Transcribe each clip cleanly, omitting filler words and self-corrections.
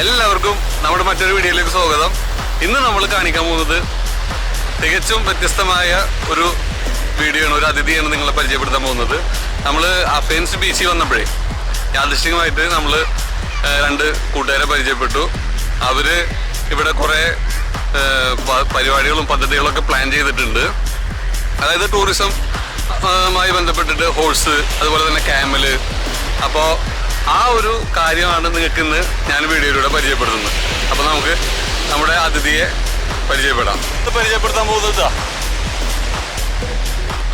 എല്ലാവർക്കും നമ്മുടെ മറ്റൊരു വീഡിയോയിലേക്ക് സ്വാഗതം. ഇന്ന് നമ്മൾ കാണിക്കാൻ പോകുന്നത് തികച്ചും വ്യത്യസ്തമായ ഒരു വീഡിയോ ആണ്. ഒരു അതിഥിയാണ് നിങ്ങളെ പരിചയപ്പെടുത്താൻ പോകുന്നത്. നമ്മൾ അഫേൻസ് ബീച്ചിൽ വന്നപ്പോഴേ യാദൃശ്ചികമായിട്ട് നമ്മൾ രണ്ട് കൂട്ടുകാരെ പരിചയപ്പെട്ടു. അവർ ഇവിടെ കുറേ പരിപാടികളും പദ്ധതികളൊക്കെ പ്ലാൻ ചെയ്തിട്ടുണ്ട്. അതായത് ടൂറിസവുമായി ബന്ധപ്പെട്ടിട്ട് ഹോഴ്സ്, അതുപോലെ തന്നെ ക്യാമല്. അപ്പോൾ ആ ഒരു കാര്യമാണ് നിങ്ങൾക്ക് ഇന്ന് ഞാൻ വീഡിയോയിലൂടെ പരിചയപ്പെടുത്തുന്നത്. അപ്പോൾ നമുക്ക് നമ്മുടെ അതിഥിയെ പരിചയപ്പെടാം. ഇത് പരിചയപ്പെടുത്താൻ പോകുന്നത്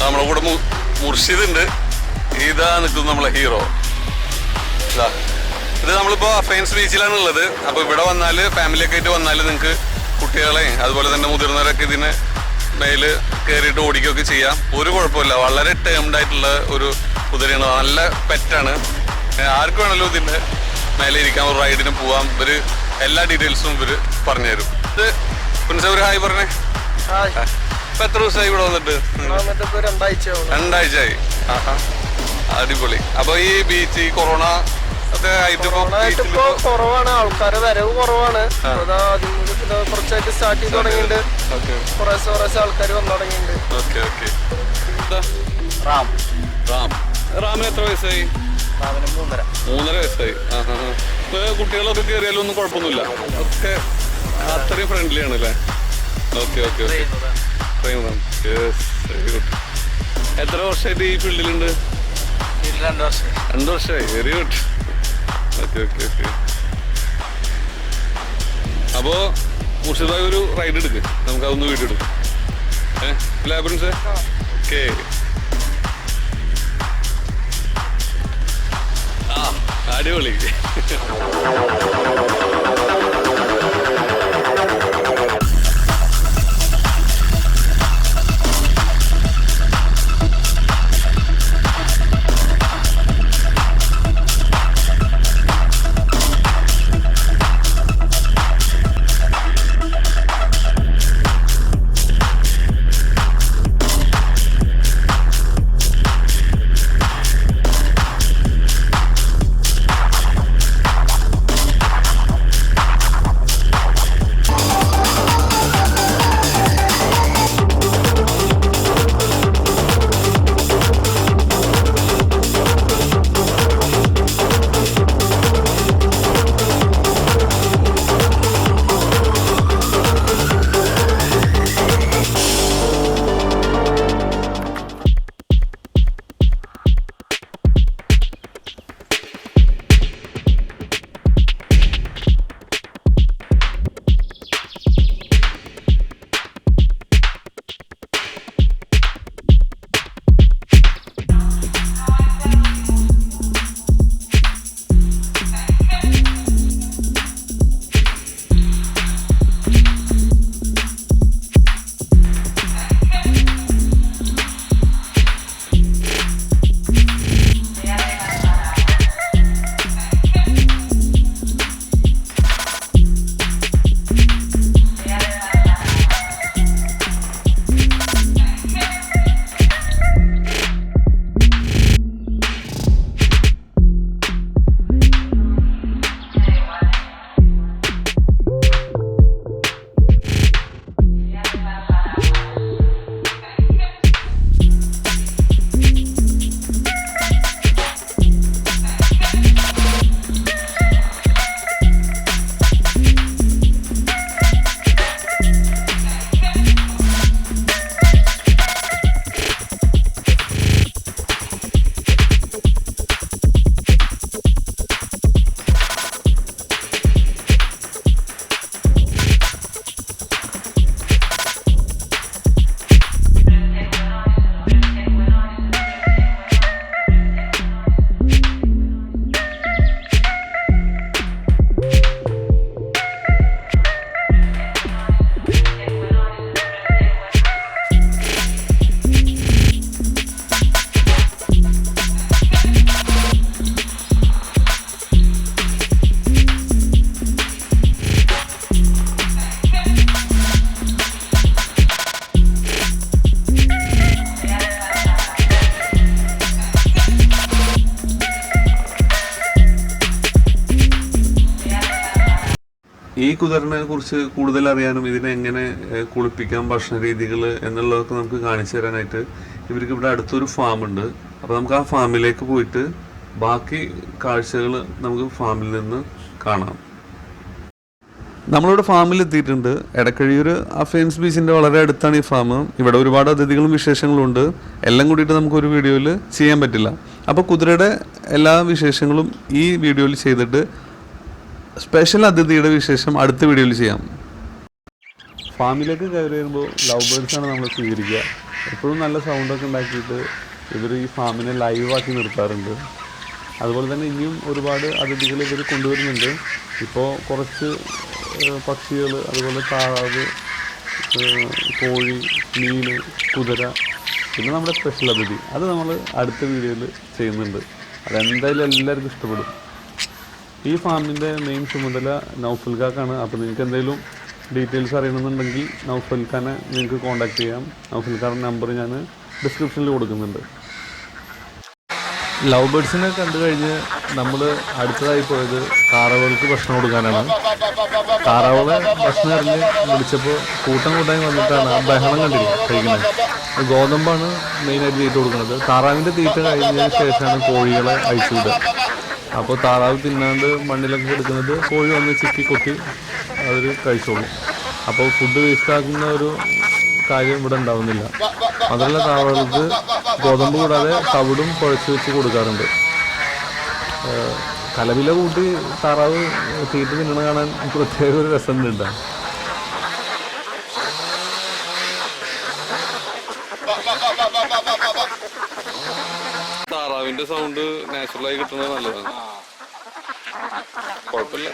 നമ്മളെ കൂടെ മുർഷിദ് ഉണ്ട്. ഇതാ നിൽക്കുന്നത് നമ്മളെ ഹീറോ. ഇതാ ഇത് നമ്മളിപ്പോൾ അഫൈൻസ് ബീച്ചിലാണ് ഉള്ളത്. അപ്പോൾ ഇവിടെ വന്നാൽ ഫാമിലിയൊക്കെ ആയിട്ട് വന്നാൽ നിങ്ങൾക്ക് കുട്ടികളെ അതുപോലെ തന്നെ മുതിർന്നവരൊക്കെ ഇതിന് മേല് കയറിയിട്ട് ഓടിക്കുകയൊക്കെ ചെയ്യാം. ഒരു കുഴപ്പമില്ല. വളരെ ടേംഡ് ആയിട്ടുള്ള ഒരു കുതിരയാണ്. നല്ല പെറ്റാണ്. ആർക്ക് വേണമല്ലോ ഇതിൻ്റെ മേലെ ഇരിക്കാം, ഒരു റൈഡിന് പോവാം. ഇവർ എല്ലാ ഡീറ്റെയിൽസും ഇവർ പറഞ്ഞുതരും. ഇത് പ്രിൻസ് ഒരു ഹായ് പറഞ്ഞേ. ഇപ്പം എത്ര ദിവസമായി ഇവിടെ വന്നിട്ട്? രണ്ടാഴ്ചയായി. അടിപൊളി. അപ്പോൾ ഈ ബീച്ച് ഈ കൊറോണ ഒക്കെ ആയിട്ട് കുറവാണ്, ആൾക്കാരെ വരവ് കുറവാണ്. കുറച്ചായിട്ട് സ്റ്റാർട്ട് ചെയ്ത് തുടങ്ങിയിട്ടുണ്ട്. കുറേശ്ശെ ആൾക്കാർ വന്നു തുടങ്ങിയിട്ടുണ്ട്. Okay okay. റാമിന് എത്ര വയസ്സായി? 3.5 വയസ്സായി. ഇപ്പൊ കുട്ടികളൊക്കെ കയറിയാലും ഒന്നും കുഴപ്പമൊന്നുമില്ല. ഒക്കെ അത്രയും ഫ്രണ്ട്ലി ആണ് അല്ലേ? Okay okay okay. Very good. എത്ര വർഷമായിട്ട് ഈ ഫീൽഡിലുണ്ട്? 2 വർഷമായി. Very good. Okay okay okay. അപ്പോ മുർഷിദായി ഒരു റൈഡ് എടുക്ക്, നമുക്ക് അതൊന്ന് വീഡിയോ എടുക്കും. ലാബിൻസ് ഓക്കെ. അടിപൊളി. ഈ കുതിരനെ കുറിച്ച് കൂടുതൽ അറിയാനും ഇതിനെ എങ്ങനെ കുളിപ്പിക്കാം, ഭക്ഷണ രീതികൾ എന്നുള്ളതൊക്കെ നമുക്ക് കാണിച്ചു തരാനായിട്ട് ഇവർക്ക് ഇവിടെ അടുത്തൊരു ഫാമുണ്ട്. അപ്പോൾ നമുക്ക് ആ ഫാമിലേക്ക് പോയിട്ട് ബാക്കി കാഴ്ചകൾ നമുക്ക് ഫാമിൽ നിന്ന് കാണാം. നമ്മളിവിടെ ഫാമിൽ എത്തിയിട്ടുണ്ട്. എടക്കഴിയൂർ അഫേൻസ് ബീച്ചിൻ്റെ വളരെ അടുത്താണ് ഈ ഫാം. ഇവിടെ ഒരുപാട് അതിഥികളും വിശേഷങ്ങളും ഉണ്ട്. എല്ലാം കൂടിയിട്ട് നമുക്കൊരു വീഡിയോയിൽ ചെയ്യാൻ പറ്റില്ല. അപ്പോൾ കുതിരയുടെ എല്ലാ വിശേഷങ്ങളും ഈ വീഡിയോയിൽ ചെയ്തിട്ട് സ്പെഷ്യൽ അതിഥിയുടെ വിശേഷം അടുത്ത വീഡിയോയിൽ ചെയ്യാം. ഫാമിലേക്ക് കയറി വരുമ്പോൾ ലവ് ബേർഡ്സാണ് നമ്മൾ സ്വീകരിക്കുക. എപ്പോഴും നല്ല സൗണ്ടൊക്കെ ഉണ്ടാക്കിയിട്ട് ഇവർ ഈ ഫാമിനെ ലൈവാക്കി നിർത്താറുണ്ട്. അതുപോലെ തന്നെ ഇനിയും ഒരുപാട് അതിഥികൾ ഇവർ കൊണ്ടുവരുന്നുണ്ട്. ഇപ്പോൾ കുറച്ച് പക്ഷികൾ, അതുപോലെ താറാവ്, കോഴി, മീൻ, കുതിര, പിന്നെ നമ്മുടെ സ്പെഷ്യൽ അതിഥി, അത് നമ്മൾ അടുത്ത വീഡിയോയിൽ ചെയ്യുന്നുണ്ട്. അതെന്തായാലും എല്ലാവർക്കും ഇഷ്ടപ്പെടും. ഈ ഫാമിൻ്റെ മെയിൻ ചുമതല നൗഫൽ ഖാക്കാണ്. അപ്പോൾ നിങ്ങൾക്ക് എന്തെങ്കിലും ഡീറ്റെയിൽസ് അറിയണമെന്നുണ്ടെങ്കിൽ നൗഫൽ ഖാനെ നിങ്ങൾക്ക് കോൺടാക്ട് ചെയ്യാം. നൗഫൽ ഖാൻ്റെ നമ്പർ ഞാൻ ഡിസ്ക്രിപ്ഷനിൽ കൊടുക്കുന്നുണ്ട്. ലവ് ബേർഡ്സിനെ കണ്ടു കഴിഞ്ഞ് നമ്മൾ അടുത്തതായി പോയത് താറാവുകൾക്ക് ഭക്ഷണം കൊടുക്കാനാണ്. താറാവുകളെ ഭക്ഷണം എറിഞ്ഞ് വിളിച്ചപ്പോൾ കൂട്ടം കൂട്ടാൻ വന്നിട്ടാണ് ആ ബഹളം കണ്ടില്ല കഴിക്കുന്നത്. ഗോതമ്പാണ് മെയിനായിട്ട് തീറ്റ കൊടുക്കുന്നത്. താറാവിൻ്റെ തീറ്റ കഴിഞ്ഞതിന് ശേഷമാണ് കോഴികളെ അഴിച്ചു വിടുക. അപ്പോൾ താറാവ് തിന്നാണ്ട് മണ്ണിലൊക്കെ എടുക്കുന്നത് കോഴി വന്ന് ചിക്കി കൊത്തി അവർ കഴിച്ചോളും. അപ്പോൾ ഫുഡ് വേസ്റ്റാക്കുന്ന ഒരു കാര്യം ഇവിടെ ഉണ്ടാവുന്നില്ല. അതുള്ള താറാവുകൾക്ക് ഗോതമ്പ് കൂടാതെ തവിടും കുഴച്ച് വെച്ച് കൊടുക്കാറുണ്ട്. കലവില കൂട്ടി താറാവ് തീറ്റ തിന്നണ കാണാൻ പ്രത്യേക ഒരു രസമുണ്ട്. താറാവിന്റെ സൗണ്ട് നാച്ചുറലായി കിട്ടുന്നത് നല്ലതാണ്. കുഴപ്പമില്ല.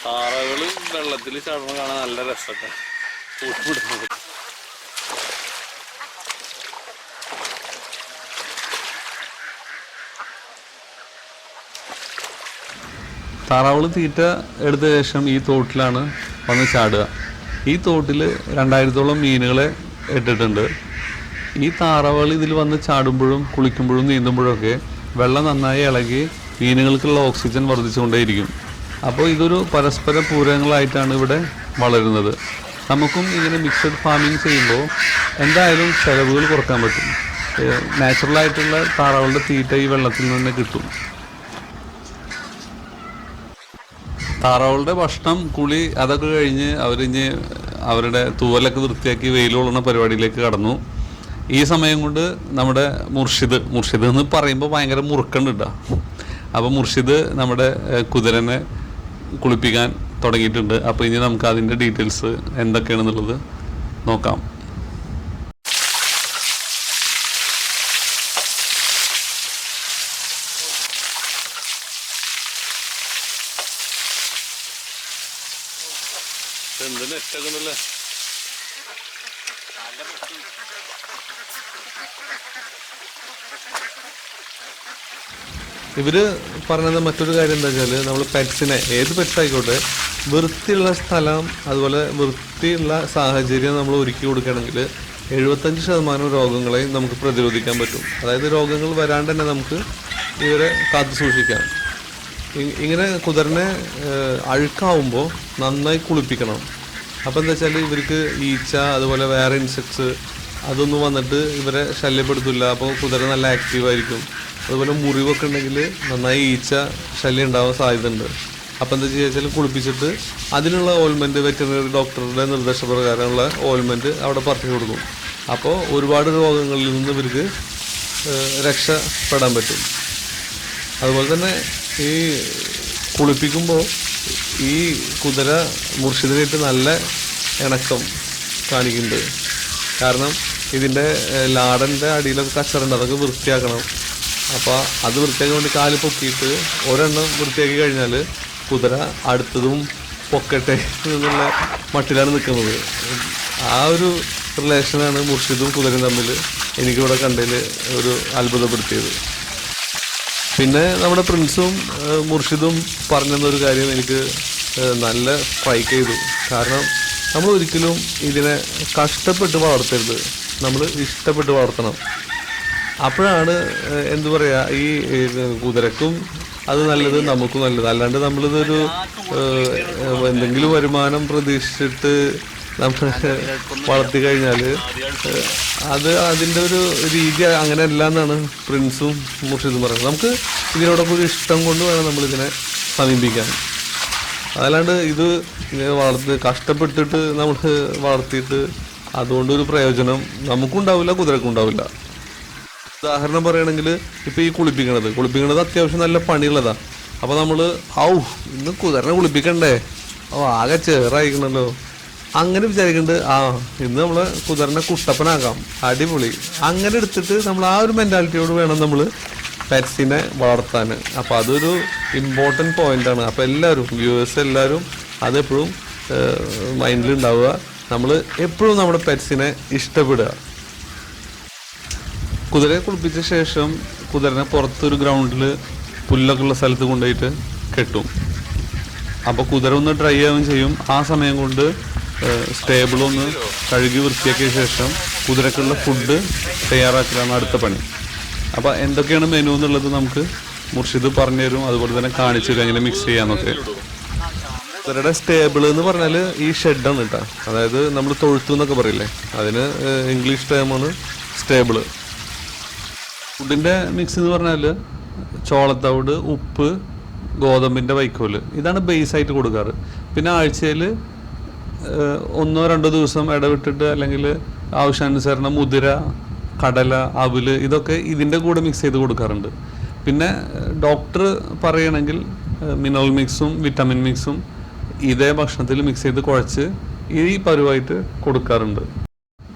താറാവുകൾ വെള്ളത്തിൽ ചാടുന്ന കാണാൻ നല്ല രസമൊക്കെ. താറാവുകൾ തീറ്റ എടുത്ത ശേഷം ഈ തോട്ടിലാണ് വന്ന് ചാടുക. ഈ തോട്ടിൽ 2000-ഓളം മീനുകളെ ഇട്ടിട്ടുണ്ട്. ഈ താറാവുകൾ ഇതിൽ വന്ന് ചാടുമ്പോഴും കുളിക്കുമ്പോഴും നീന്തുമ്പോഴൊക്കെ വെള്ളം നന്നായി ഇളകി മീനുകൾക്കുള്ള ഓക്സിജൻ വർദ്ധിച്ചുകൊണ്ടേയിരിക്കും. അപ്പോൾ ഇതൊരു പരസ്പര പൂരകങ്ങളായിട്ടാണ് ഇവിടെ വളരുന്നത്. നമുക്കും ഇങ്ങനെ മിക്സഡ് ഫാമിങ് ചെയ്യുമ്പോൾ എന്തായാലും ചിലവുകൾ കുറക്കാൻ പറ്റും. നാച്ചുറലായിട്ടുള്ള താറാവുകളുടെ തീറ്റ ഈ വെള്ളത്തിൽ നിന്ന് കിട്ടും. താറാവുകളുടെ ഭക്ഷണം, കുളി, അതൊക്കെ കഴിഞ്ഞ് അവരിഞ്ഞ് അവരുടെ തൂവലൊക്കെ വൃത്തിയാക്കി വെയിൽ കൊള്ളുന്ന പരിപാടിയിലേക്ക് കടന്നു. ഈ സമയം കൊണ്ട് നമ്മുടെ മുർഷിദ് എന്ന് പറയുമ്പോൾ ഭയങ്കര മുറുക്കുണ്ട് കേട്ടോ. അപ്പോൾ മുർഷിദ് നമ്മുടെ കുതിരനെ കുളിപ്പിക്കാൻ തുടങ്ങിയിട്ടുണ്ട്. അപ്പോൾ ഇനി നമുക്ക് അതിൻ്റെ ഡീറ്റെയിൽസ് എന്തൊക്കെയാണെന്നുള്ളത് നോക്കാം. എന്ത് നെറ്റൊക്കെ ഉണ്ടല്ലേ. ഇവർ പറഞ്ഞത് മറ്റൊരു കാര്യം എന്താ വെച്ചാൽ, നമ്മൾ പെറ്റ്സിനെ, ഏത് പെറ്റ്സ് ആയിക്കോട്ടെ, വൃത്തിയുള്ള സ്ഥലം അതുപോലെ വൃത്തിയുള്ള സാഹചര്യം നമ്മൾ ഒരുക്കി കൊടുക്കുകയാണെങ്കിൽ 75% രോഗങ്ങളെയും നമുക്ക് പ്രതിരോധിക്കാൻ പറ്റും. അതായത് രോഗങ്ങൾ വരാണ്ട് തന്നെ നമുക്ക് ഇവരെ കാത്തു സൂക്ഷിക്കാം. ഇങ്ങനെ കുതിരനെ അഴുക്കാവുമ്പോൾ നന്നായി കുളിപ്പിക്കണം. അപ്പോൾ എന്താ വെച്ചാൽ ഇവർക്ക് ഈച്ച, അതുപോലെ വേറെ ഇൻസെക്ട്സ് അതൊന്നും വന്നിട്ട് ഇവരെ ശല്യപ്പെടുത്തില്ല. അപ്പോൾ കുതിര നല്ല ആക്റ്റീവായിരിക്കും. അതുപോലെ മുറിവൊക്കെ ഉണ്ടെങ്കിൽ നന്നായി ഈച്ച ശല്യം ഉണ്ടാവാൻ സാധ്യതയുണ്ട്. അപ്പോൾ എന്താ ചെയ്യുക വെച്ചാൽ കുളിപ്പിച്ചിട്ട് അതിനുള്ള ഓയിൽമെൻറ്റ് വെറ്ററിനറി ഡോക്ടറുടെ നിർദ്ദേശപ്രകാരമുള്ള ഓയിൽമെൻറ്റ് അവിടെ പറഞ്ഞു കൊടുക്കും. അപ്പോൾ ഒരുപാട് രോഗങ്ങളിൽ നിന്ന് ഇവർക്ക് രക്ഷപ്പെടാൻ പറ്റും. അതുപോലെ തന്നെ ഈ കുളിപ്പിക്കുമ്പോൾ ഈ കുതിര മുർഷിദിനായിട്ട് നല്ല ഇണക്കം കാണിക്കുന്നുണ്ട്. കാരണം ഇതിൻ്റെ ലാടൻ്റെ അടിയിലൊക്കെ കച്ചറുണ്ട്, അതൊക്കെ വൃത്തിയാക്കണം. അപ്പോൾ അത് വൃത്തിയാക്കാൻ വേണ്ടി കാല് പൊക്കിയിട്ട് ഒരെണ്ണം വൃത്തിയാക്കി കഴിഞ്ഞാൽ കുതിര അടുത്തതും പൊക്കട്ടെ എന്നുള്ള മട്ടിലാണ് നിൽക്കുന്നത്. ആ ഒരു റിലേഷനാണ് മുർഷിദും കുതിരയും തമ്മിൽ എനിക്കിവിടെ കണ്ടതിൽ ഒരു അത്ഭുതപ്പെടുത്തിയത്. പിന്നെ നമ്മുടെ പ്രിൻസും മുർഷിദും പറഞ്ഞെന്നൊരു കാര്യം എനിക്ക് നല്ല സ്ട്രൈക്ക് ചെയ്തു. കാരണം നമ്മൾ ഒരിക്കലും ഇതിനെ കഷ്ടപ്പെട്ട് വളർത്തരുത്, നമ്മൾ ഇഷ്ടപ്പെട്ട് വളർത്തണം. അപ്പോഴാണ് എന്തു പറയുക, ഈ കുതിരക്കും അത് നല്ലത്, നമുക്കും നല്ലത്. അല്ലാണ്ട് നമ്മളിതൊരു എന്തെങ്കിലും വരുമാനം പ്രതീക്ഷിച്ചിട്ട് നമ്മൾ വളർത്തി കഴിഞ്ഞാൽ അത് അതിൻ്റെ ഒരു രീതി അങ്ങനെയല്ല എന്നാണ് പ്രിൻസും മുർഷിദും പറയുന്നത്. നമുക്ക് ഇതിനോടൊപ്പം ഒരു ഇഷ്ടം കൊണ്ട് വേണം നമ്മളിതിനെ സമീപിക്കാൻ. അതല്ലാണ്ട് ഇത് കഷ്ടപ്പെട്ടിട്ട് നമ്മൾ വളർത്തിയിട്ട് അതുകൊണ്ടൊരു പ്രയോജനം നമുക്കും ഉണ്ടാവില്ല, കുതിരക്കും ഉണ്ടാവില്ല. ഉദാഹരണം പറയുകയാണെങ്കിൽ ഇപ്പോൾ ഈ കുളിപ്പിക്കണത് അത്യാവശ്യം നല്ല പണിയുള്ളതാണ്. അപ്പോൾ നമ്മൾ ഇന്ന് കുതിരനെ കുളിപ്പിക്കണ്ടേ, ആകെ ചേറായിക്കണല്ലോ അങ്ങനെ വിചാരിക്കുന്നുണ്ട്. ഇന്ന് നമ്മൾ കുതിരനെ കുട്ടപ്പനാക്കാം, അടിപൊളി, അങ്ങനെ എടുത്തിട്ട് നമ്മൾ ആ ഒരു മെൻറ്റാലിറ്റിയോട് വേണം നമ്മൾ പെറ്റ്സിനെ വളർത്താൻ. അപ്പോൾ അതൊരു ഇമ്പോർട്ടൻറ്റ് പോയിൻ്റാണ്. അപ്പോൾ എല്ലാവരും വ്യൂവേഴ്സ് എല്ലാവരും അതെപ്പോഴും മൈൻഡിലുണ്ടാവുക. നമ്മൾ എപ്പോഴും നമ്മുടെ പെറ്റ്സിനെ ഇഷ്ടപ്പെടുക. കുതിരയെ കുളിപ്പിച്ച ശേഷം കുതിരനെ പുറത്തൊരു ഗ്രൗണ്ടിൽ പുല്ലൊക്കെ ഉള്ള സ്ഥലത്ത് കൊണ്ടുപോയിട്ട് കെട്ടും. അപ്പോൾ കുതിര ഒന്ന് ഡ്രൈ ആവുകയും ചെയ്യും. ആ സമയം കൊണ്ട് സ്റ്റേബിളൊന്ന് കഴുകി വൃത്തിയാക്കിയ ശേഷം കുതിരക്കുള്ള ഫുഡ് തയ്യാറാക്കലാണ് അടുത്ത പണി. അപ്പോൾ എന്തൊക്കെയാണ് മെനു എന്നുള്ളത് നമുക്ക് മുർഷിദ് പറഞ്ഞു തരും, അതുപോലെ തന്നെ കാണിച്ചു തരും എങ്ങനെ മിക്സ് ചെയ്യാന്നൊക്കെ. കുതിരയുടെ സ്റ്റേബിൾ എന്ന് പറഞ്ഞാൽ ഈ ഷെഡാണ് കേട്ടോ. അതായത് നമ്മൾ തൊഴുത്തു എന്നൊക്കെ പറയില്ലേ, അതിന് ഇംഗ്ലീഷ് ടേമാണ് സ്റ്റേബിള്. ഫുഡിൻ്റെ മിക്സ് എന്ന് പറഞ്ഞാൽ ചോളത്തവിട്, ഉപ്പ്, ഗോതമ്പിൻ്റെ വൈക്കോല്, ഇതാണ് ബേസായിട്ട് കൊടുക്കാറ്. പിന്നെ ആഴ്ചയിൽ 1-2 ദിവസം ഇടവിട്ടിട്ട് അല്ലെങ്കിൽ ആവശ്യാനുസരണം മുതിര, കടല, അവല് ഇതൊക്കെ ഇതിൻ്റെ കൂടെ മിക്സ് ചെയ്ത് കൊടുക്കാറുണ്ട്. പിന്നെ ഡോക്ടർ പറയുകയാണെങ്കിൽ മിനറൽ മിക്സും വിറ്റാമിൻ മിക്സും ഇതേ ഭക്ഷണത്തിൽ മിക്സ് ചെയ്ത് കുഴച്ച് ഈ പരുവായിട്ട് കൊടുക്കാറുണ്ട്.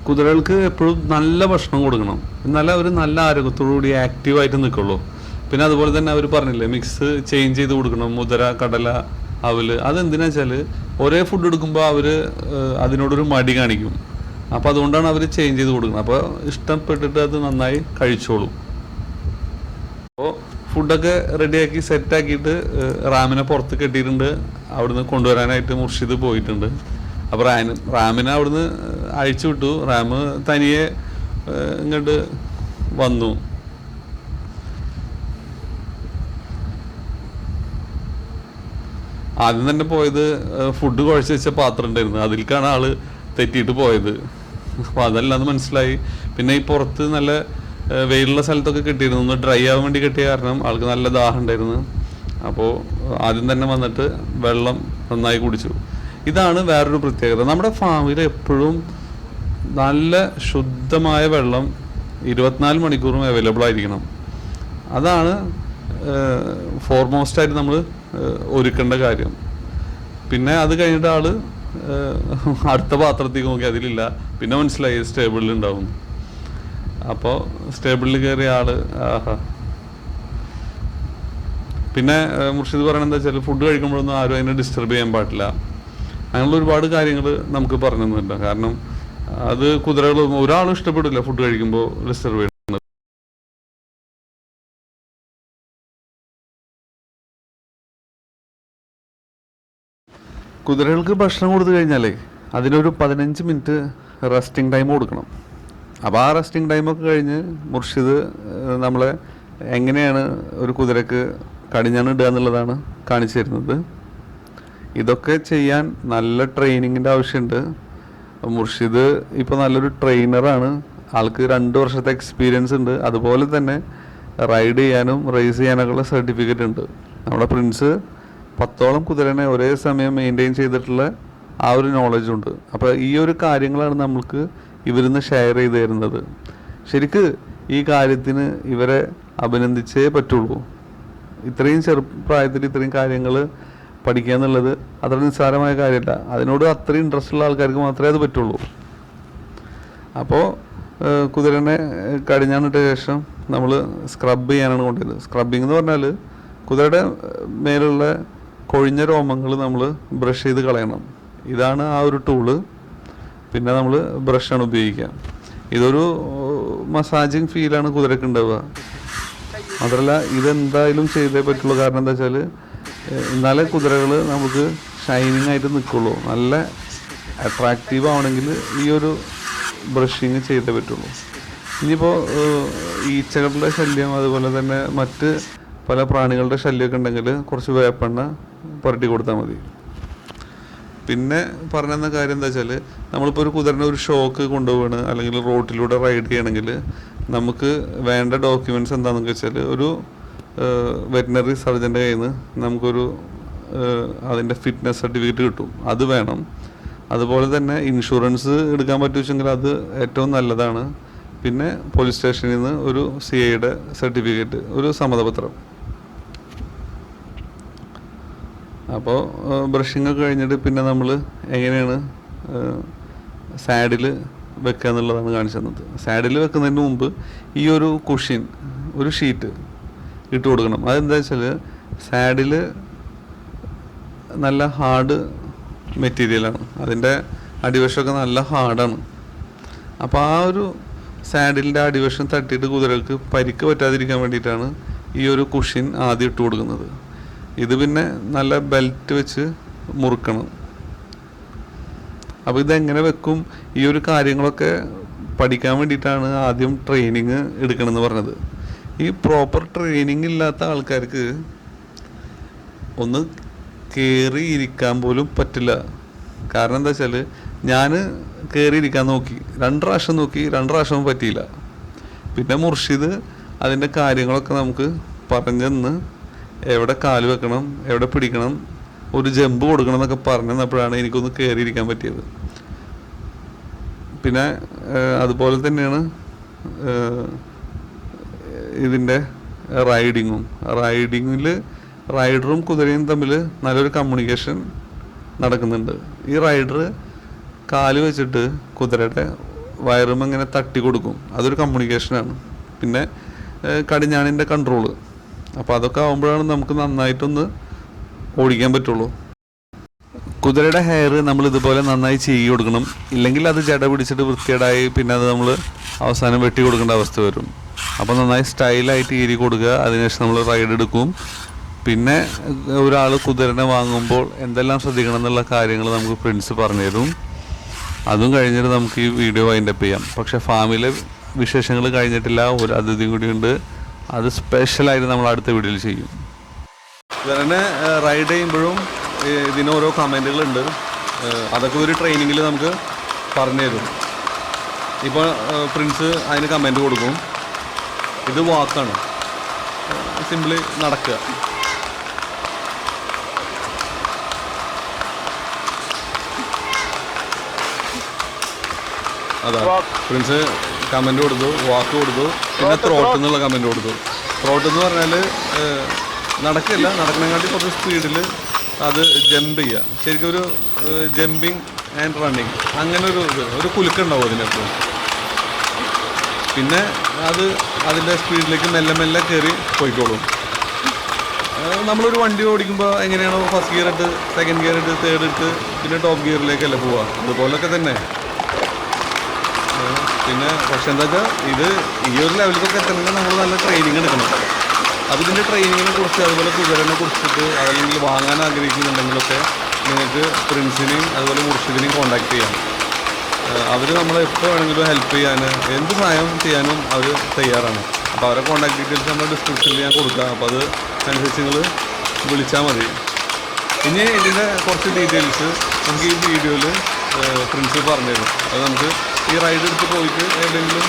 കുതിരകൾക്ക് എപ്പോഴും നല്ല ഭക്ഷണം കൊടുക്കണം, എന്നാലേ അവർ നല്ല ആരോഗ്യത്തോടുകൂടി ആക്റ്റീവായിട്ട് നിൽക്കുള്ളൂ. പിന്നെ അതുപോലെ തന്നെ അവർ പറഞ്ഞില്ലേ മിക്സ് ചേഞ്ച് ചെയ്ത് കൊടുക്കണം, മുതിര, കടല, അവല്. അതെന്തിനാ വെച്ചാൽ ഒരേ ഫുഡ് എടുക്കുമ്പോൾ അവർ അതിനോടൊരു മടി കാണിക്കും. അപ്പോൾ അതുകൊണ്ടാണ് അവർ ചേഞ്ച് ചെയ്ത് കൊടുക്കുന്നത്. അപ്പോൾ ഇഷ്ടപ്പെട്ടിട്ട് അത് നന്നായി കഴിച്ചോളും. അപ്പോൾ ഫുഡൊക്കെ റെഡിയാക്കി സെറ്റാക്കിയിട്ട് റാമിനെ പുറത്ത് കെട്ടിയിട്ടുണ്ട്. അവിടുന്ന് കൊണ്ടുവരാനായിട്ട് മുർഷിദ് പോയിട്ടുണ്ട്. അപ്പോൾ റാമിനെ അവിടുന്ന് അഴിച്ചു വിട്ടു. റാം തനിയെ ഇങ്ങോട്ട് വന്നു. ആദ്യം തന്നെ പോയത് ഫുഡ് കുഴച്ച് വെച്ച പാത്രം ഉണ്ടായിരുന്നു, അതിലേക്കാണ് ആള് തെറ്റിയിട്ട് പോയത്. അപ്പോൾ അതല്ലാന്ന് മനസ്സിലായി. പിന്നെ ഈ പുറത്ത് നല്ല വെയിലുള്ള സ്ഥലത്തൊക്കെ കെട്ടിയിരുന്നു, ഒന്ന് ഡ്രൈ ആവാൻ വേണ്ടി കെട്ടിയ കാരണം ആൾക്ക് നല്ല ദാഹം ഉണ്ടായിരുന്നു. അപ്പോൾ ആദ്യം തന്നെ വന്നിട്ട് വെള്ളം നന്നായി കുടിച്ചു. ഇതാണ് വേറൊരു പ്രത്യേകത. നമ്മുടെ ഫാമിൽ എപ്പോഴും നല്ല ശുദ്ധമായ വെള്ളം 24 മണിക്കൂറും അവൈലബിൾ ആയിരിക്കണം. അതാണ് ഫോർമോസ്റ്റായിട്ട് നമ്മൾ ഒരുക്കേണ്ട കാര്യം. പിന്നെ അത് കഴിഞ്ഞിട്ട് ആള് അടുത്ത പാത്രത്തേക്ക് നോക്കി, അതിലില്ല. പിന്നെ മനസ്സിലായി സ്റ്റേബിളിൽ ഉണ്ടാവും. അപ്പോൾ സ്റ്റേബിളിൽ കയറിയ ആള് പിന്നെ മുർഷിദ് പറയണത് എന്താ വെച്ചാൽ ഫുഡ് കഴിക്കുമ്പോഴൊന്നും ആരും അതിനെ ഡിസ്റ്റർബ് ചെയ്യാൻ പാടില്ല. അങ്ങനെയുള്ള ഒരുപാട് കാര്യങ്ങൾ നമുക്ക് പറഞ്ഞു തന്നില്ല. കാരണം അത് കുതിരകൾ ഒരാളും ഇഷ്ടപ്പെടില്ല ഫുഡ് കഴിക്കുമ്പോൾ ഡിസ്റ്റർബ് ചെയ്യുന്നത്. കുതിരകൾക്ക് ഭക്ഷണം കൊടുത്തു കഴിഞ്ഞാലേ അതിനൊരു 15 മിനിറ്റ് റെസ്റ്റിംഗ് ടൈം കൊടുക്കണം. അപ്പോൾ ആ റെസ്റ്റിംഗ് ടൈമൊക്കെ കഴിഞ്ഞ് മുർഷിദ് നമ്മളെ എങ്ങനെയാണ് ഒരു കുതിരക്ക് കടിഞ്ഞാണിടുക എന്നുള്ളതാണ് കാണിച്ചു തരുന്നത്. ഇതൊക്കെ ചെയ്യാൻ നല്ല ട്രെയിനിങ്ങിൻ്റെ ആവശ്യമുണ്ട്. മുർഷിദ് ഇപ്പോൾ നല്ലൊരു ട്രെയിനറാണ്. ആൾക്ക് 2 വർഷത്തെ എക്സ്പീരിയൻസ് ഉണ്ട്. അതുപോലെ തന്നെ റൈഡ് ചെയ്യാനും റേസ് ചെയ്യാനൊക്കെയുള്ള സർട്ടിഫിക്കറ്റ് ഉണ്ട്. നമ്മുടെ പ്രിൻസ് 10ഓളം കുതിരനെ ഒരേ സമയം മെയിൻറ്റെയിൻ ചെയ്തിട്ടുള്ള ആ ഒരു നോളജുണ്ട്. അപ്പോൾ ഈ ഒരു കാര്യങ്ങളാണ് നമ്മൾക്ക് ഇവരിന്ന് ഷെയർ ചെയ്ത് തരുന്നത്. ശരിക്ക് ഈ കാര്യത്തിന് ഇവരെ അഭിനന്ദിച്ചേ പറ്റുള്ളൂ. ഇത്രയും ചെറുപ്രായത്തിൽ ഇത്രയും കാര്യങ്ങൾ പഠിക്കുക എന്നുള്ളത് അത്ര നിസ്സാരമായ കാര്യമല്ല. അതിനോട് അത്രയും ഇൻട്രസ്റ്റ് ഉള്ള ആൾക്കാർക്ക് മാത്രമേ അത് പറ്റുള്ളൂ. അപ്പോൾ കുതിരനെ കടിഞ്ഞാണിട്ട ശേഷം നമ്മൾ സ്ക്രബ് ചെയ്യാനാണ് കൊണ്ടുപോയത്. സ്ക്രബിങ് എന്ന് പറഞ്ഞാൽ കുതിരയുടെ മേലുള്ള കൊഴിഞ്ഞ രോമങ്ങൾ നമ്മൾ ബ്രഷ് ചെയ്ത് കളയണം. ഇതാണ് ആ ഒരു ടൂള്. പിന്നെ നമ്മൾ ബ്രഷാണ് ഉപയോഗിക്കുക. ഇതൊരു മസാജിങ് ഫീലാണ് കുതിരക്ക് ഉണ്ടാവുക. മാത്രമല്ല ഇതെന്തായാലും ചെയ്തേ പറ്റുള്ളൂ. കാരണം എന്താ വെച്ചാൽ എന്നാലേ കുതിരകൾ നമുക്ക് ഷൈനിങ് ആയിട്ട് നിൽക്കുള്ളൂ. നല്ല അട്രാക്റ്റീവ് ആവണമെങ്കിൽ ഈ ഒരു ബ്രഷിങ് ചെയ്തേ പറ്റുള്ളൂ. ഇനിയിപ്പോൾ ഈച്ചകളുടെ ശല്യം അതുപോലെ തന്നെ മറ്റ് പല പ്രാണികളുടെ ശല്യമൊക്കെ ഉണ്ടെങ്കിൽ കുറച്ച് വേപ്പെണ്ണ പുരട്ടി കൊടുത്താൽ മതി. പിന്നെ പറഞ്ഞെന്ന കാര്യം എന്താ വെച്ചാൽ നമ്മളിപ്പോൾ ഒരു കുതിരനെ ഒരു ഷോക്ക് കൊണ്ടുപോവാണ് അല്ലെങ്കിൽ റോട്ടിലൂടെ റൈഡ് ചെയ്യണമെങ്കിൽ നമുക്ക് വേണ്ട ഡോക്യുമെൻറ്റ്സ് എന്താണെന്ന് വെച്ചാൽ ഒരു വെറ്റിനറി സർജൻ്റെ കയ്യിൽ നിന്ന് നമുക്കൊരു അതിൻ്റെ ഫിറ്റ്നസ് സർട്ടിഫിക്കറ്റ് കിട്ടും, അത് വേണം. അതുപോലെ തന്നെ ഇൻഷുറൻസ് എടുക്കാൻ പറ്റുമെങ്കിൽ അത് ഏറ്റവും നല്ലതാണ്. പിന്നെ പോലീസ് സ്റ്റേഷനിൽ നിന്ന് ഒരു CIയുടെ സർട്ടിഫിക്കറ്റ്, ഒരു സമ്മതപത്രം. അപ്പോൾ ബ്രഷിങ് ഒക്കെ കഴിഞ്ഞിട്ട് പിന്നെ നമ്മൾ എങ്ങനെയാണ് സാഡിൽ വെക്കുക എന്നുള്ളതാണ് കാണിച്ചു തന്നത്. സാഡിൽ വെക്കുന്നതിന് മുമ്പ് ഈ ഒരു കുഷ്യൻ, ഒരു ഷീറ്റ് ഇട്ട് കൊടുക്കണം. അതെന്താ വെച്ചാൽ സാഡിൽ നല്ല ഹാർഡ് മെറ്റീരിയലാണ്, അതിൻ്റെ അടിവശമൊക്കെ നല്ല ഹാർഡാണ്. അപ്പോൾ ആ ഒരു സാഡിലിൻ്റെ അടിവശം തട്ടിയിട്ട് കുതിരകൾക്ക് പരിക്ക് പറ്റാതിരിക്കാൻ വേണ്ടിയിട്ടാണ് ഈ ഒരു കുഷ്യൻ ആദ്യം ഇട്ട് കൊടുക്കുന്നത്. ഇത് പിന്നെ നല്ല ബെൽറ്റ് വെച്ച് മുറുക്കണം. അപ്പോൾ ഇതെങ്ങനെ വെക്കും, ഈ ഒരു കാര്യങ്ങളൊക്കെ പഠിക്കാൻ വേണ്ടിയിട്ടാണ് ആദ്യം ട്രെയിനിങ് എടുക്കണമെന്ന് പറഞ്ഞത്. ഈ പ്രോപ്പർ ട്രെയിനിങ് ഇല്ലാത്ത ആൾക്കാർക്ക് ഒന്ന് കയറി ഇരിക്കാൻ പോലും പറ്റില്ല. കാരണം എന്താ വെച്ചാൽ ഞാൻ കയറിയിരിക്കാൻ നോക്കി, 2 പ്രാവശ്യം നോക്കി, 2 പ്രാവശ്യവും പറ്റിയില്ല. പിന്നെ മുർഷിദ് അതിൻ്റെ കാര്യങ്ങളൊക്കെ നമുക്ക് പറഞ്ഞെന്ന് എവിടെ കാല് വെക്കണം, എവിടെ പിടിക്കണം, ഒരു ജമ്പ് കൊടുക്കണം എന്നൊക്കെ പറഞ്ഞു തന്നപ്പോഴാണ് എനിക്കൊന്ന് കയറിയിരിക്കാൻ പറ്റിയത്. പിന്നെ അതുപോലെ തന്നെയാണ് ഇതിൻ്റെ റൈഡിങ്ങിൽ റൈഡറും കുതിരയും തമ്മിൽ നല്ലൊരു കമ്മ്യൂണിക്കേഷൻ നടക്കുന്നുണ്ട്. ഈ റൈഡർ കാല് വെച്ചിട്ട് കുതിരയുടെ വയറും ഇങ്ങനെ തട്ടി കൊടുക്കും, അതൊരു കമ്മ്യൂണിക്കേഷനാണ്. പിന്നെ കടിഞ്ഞാണിൻ്റെ കൺട്രോള്, അപ്പോൾ അതൊക്കെ ആകുമ്പോഴാണ് നമുക്ക് നന്നായിട്ടൊന്ന് ഓടിക്കാൻ പറ്റുള്ളൂ. കുതിരയുടെ ഹെയർ നമ്മൾ ഇതുപോലെ നന്നായി ചെയ്യി കൊടുക്കണം, ഇല്ലെങ്കിൽ അത് ജട പിടിച്ചിട്ട് വൃത്തികേടായി പിന്നെ അത് നമ്മൾ അവസാനം വെട്ടി കൊടുക്കേണ്ട അവസ്ഥ വരും. അപ്പോൾ നന്നായി സ്റ്റൈലായിട്ട് ഈരി കൊടുക്കുക. അതിനുശേഷം നമ്മൾ റൈഡ് എടുക്കും. പിന്നെ ഒരാൾ കുതിരനെ വാങ്ങുമ്പോൾ എന്തെല്ലാം ശ്രദ്ധിക്കണം എന്നുള്ള കാര്യങ്ങൾ നമുക്ക് പ്രിൻസ് പറഞ്ഞു തരും. അതും കഴിഞ്ഞിട്ട് നമുക്ക് ഈ വീഡിയോ വൈൻഡപ്പ് ചെയ്യാം. പക്ഷേ ഫാമിലെ വിശേഷങ്ങൾ കഴിഞ്ഞിട്ടില്ല, ഒരു അതിഥി കൂടിയുണ്ട്, അത് സ്പെഷ്യലായിട്ട് നമ്മൾ അടുത്ത വീഡിയോയിൽ ചെയ്യും. കുതിരനെ റൈഡ് ചെയ്യുമ്പോഴും ഇതിന് ഓരോ കമൻറ്റുകളുണ്ട്, അതൊക്കെ ഒരു ട്രെയിനിങ്ങിൽ നമുക്ക് പറഞ്ഞു തരും. ഇപ്പോൾ പ്രിൻസ് അതിന് കമൻറ്റ് കൊടുക്കും, ഇത് വാക്കാണ്, സിംപിളി നടക്കുക. അതാ പ്രിൻസ് കമൻറ്റ് കൊടുത്തു, വാക്ക് കൊടുത്തു, പിന്നെ ത്രോട്ട് എന്നുള്ള കമൻറ്റ് കൊടുത്തു. ത്രോട്ട് എന്ന് പറഞ്ഞാൽ നടക്കില്ല, നടക്കണേക്കാട്ടി കുറച്ച് സ്പീഡിൽ അത് ജമ്പ് ചെയ്യുക. ശരിക്കും ഒരു ജമ്പിങ് ആൻഡ് റണ്ണിങ് അങ്ങനെ ഒരു കുലുക്കുണ്ടാവും അതിനെപ്പോഴും. പിന്നെ അത് അതിൻ്റെ സ്പീഡിലേക്ക് മെല്ലെ മെല്ലെ കയറി പോയിക്കോളും. നമ്മളൊരു വണ്ടി ഓടിക്കുമ്പോൾ എങ്ങനെയാണോ ഫസ്റ്റ് ഗിയർ ഇട്ട്, സെക്കൻഡ് ഗിയർ ഇട്ട്, തേർഡ് ഇട്ട്, പിന്നെ ടോപ്പ് ഗിയറിലേക്കല്ല പോവുക, അതുപോലൊക്കെ തന്നെ. പിന്നെ പക്ഷെ എന്താ വെച്ചാൽ ഇത് ഈ ഒരു ലെവലിലൊക്കെ എത്തണമെങ്കിൽ നമ്മൾ നല്ല ട്രെയിനിങ് എടുക്കണം. അതിൻ്റെ ട്രെയിനിങ്ങിനെ കുറിച്ച് അതുപോലെ കുതിരനെ കുറിച്ചിട്ട് അതല്ലെങ്കിൽ വാങ്ങാൻ ആഗ്രഹിക്കുന്നുണ്ടെങ്കിലൊക്കെ നിങ്ങൾക്ക് പ്രിൻസിനെയും അതുപോലെ മുർഷിദിനെയും കോൺടാക്ട് ചെയ്യാം. അവർ നമ്മളെ എപ്പോൾ വേണമെങ്കിലും ഹെൽപ്പ് ചെയ്യാൻ, എന്ത് സഹായം ചെയ്യാനും അവർ തയ്യാറാണ്. അപ്പോൾ അവരെ കോൺടാക്ട് ഡീറ്റെയിൽസ് നമ്മുടെ ഡിസ്ക്രിപ്ഷനിൽ ഞാൻ കൊടുക്കാം. അപ്പോൾ അത് അനുസരിച്ച് നിങ്ങൾ വിളിച്ചാൽ മതി. ഇനി ഇതിൻ്റെ കുറച്ച് ഡീറ്റെയിൽസ് നമുക്ക് ഈ വീഡിയോയിൽ പ്രിൻസ് പറഞ്ഞു തരും. അത് നമുക്ക് ഈ റൈഡ് എടുത്ത് പോയിട്ട് എവിടെയെങ്കിലും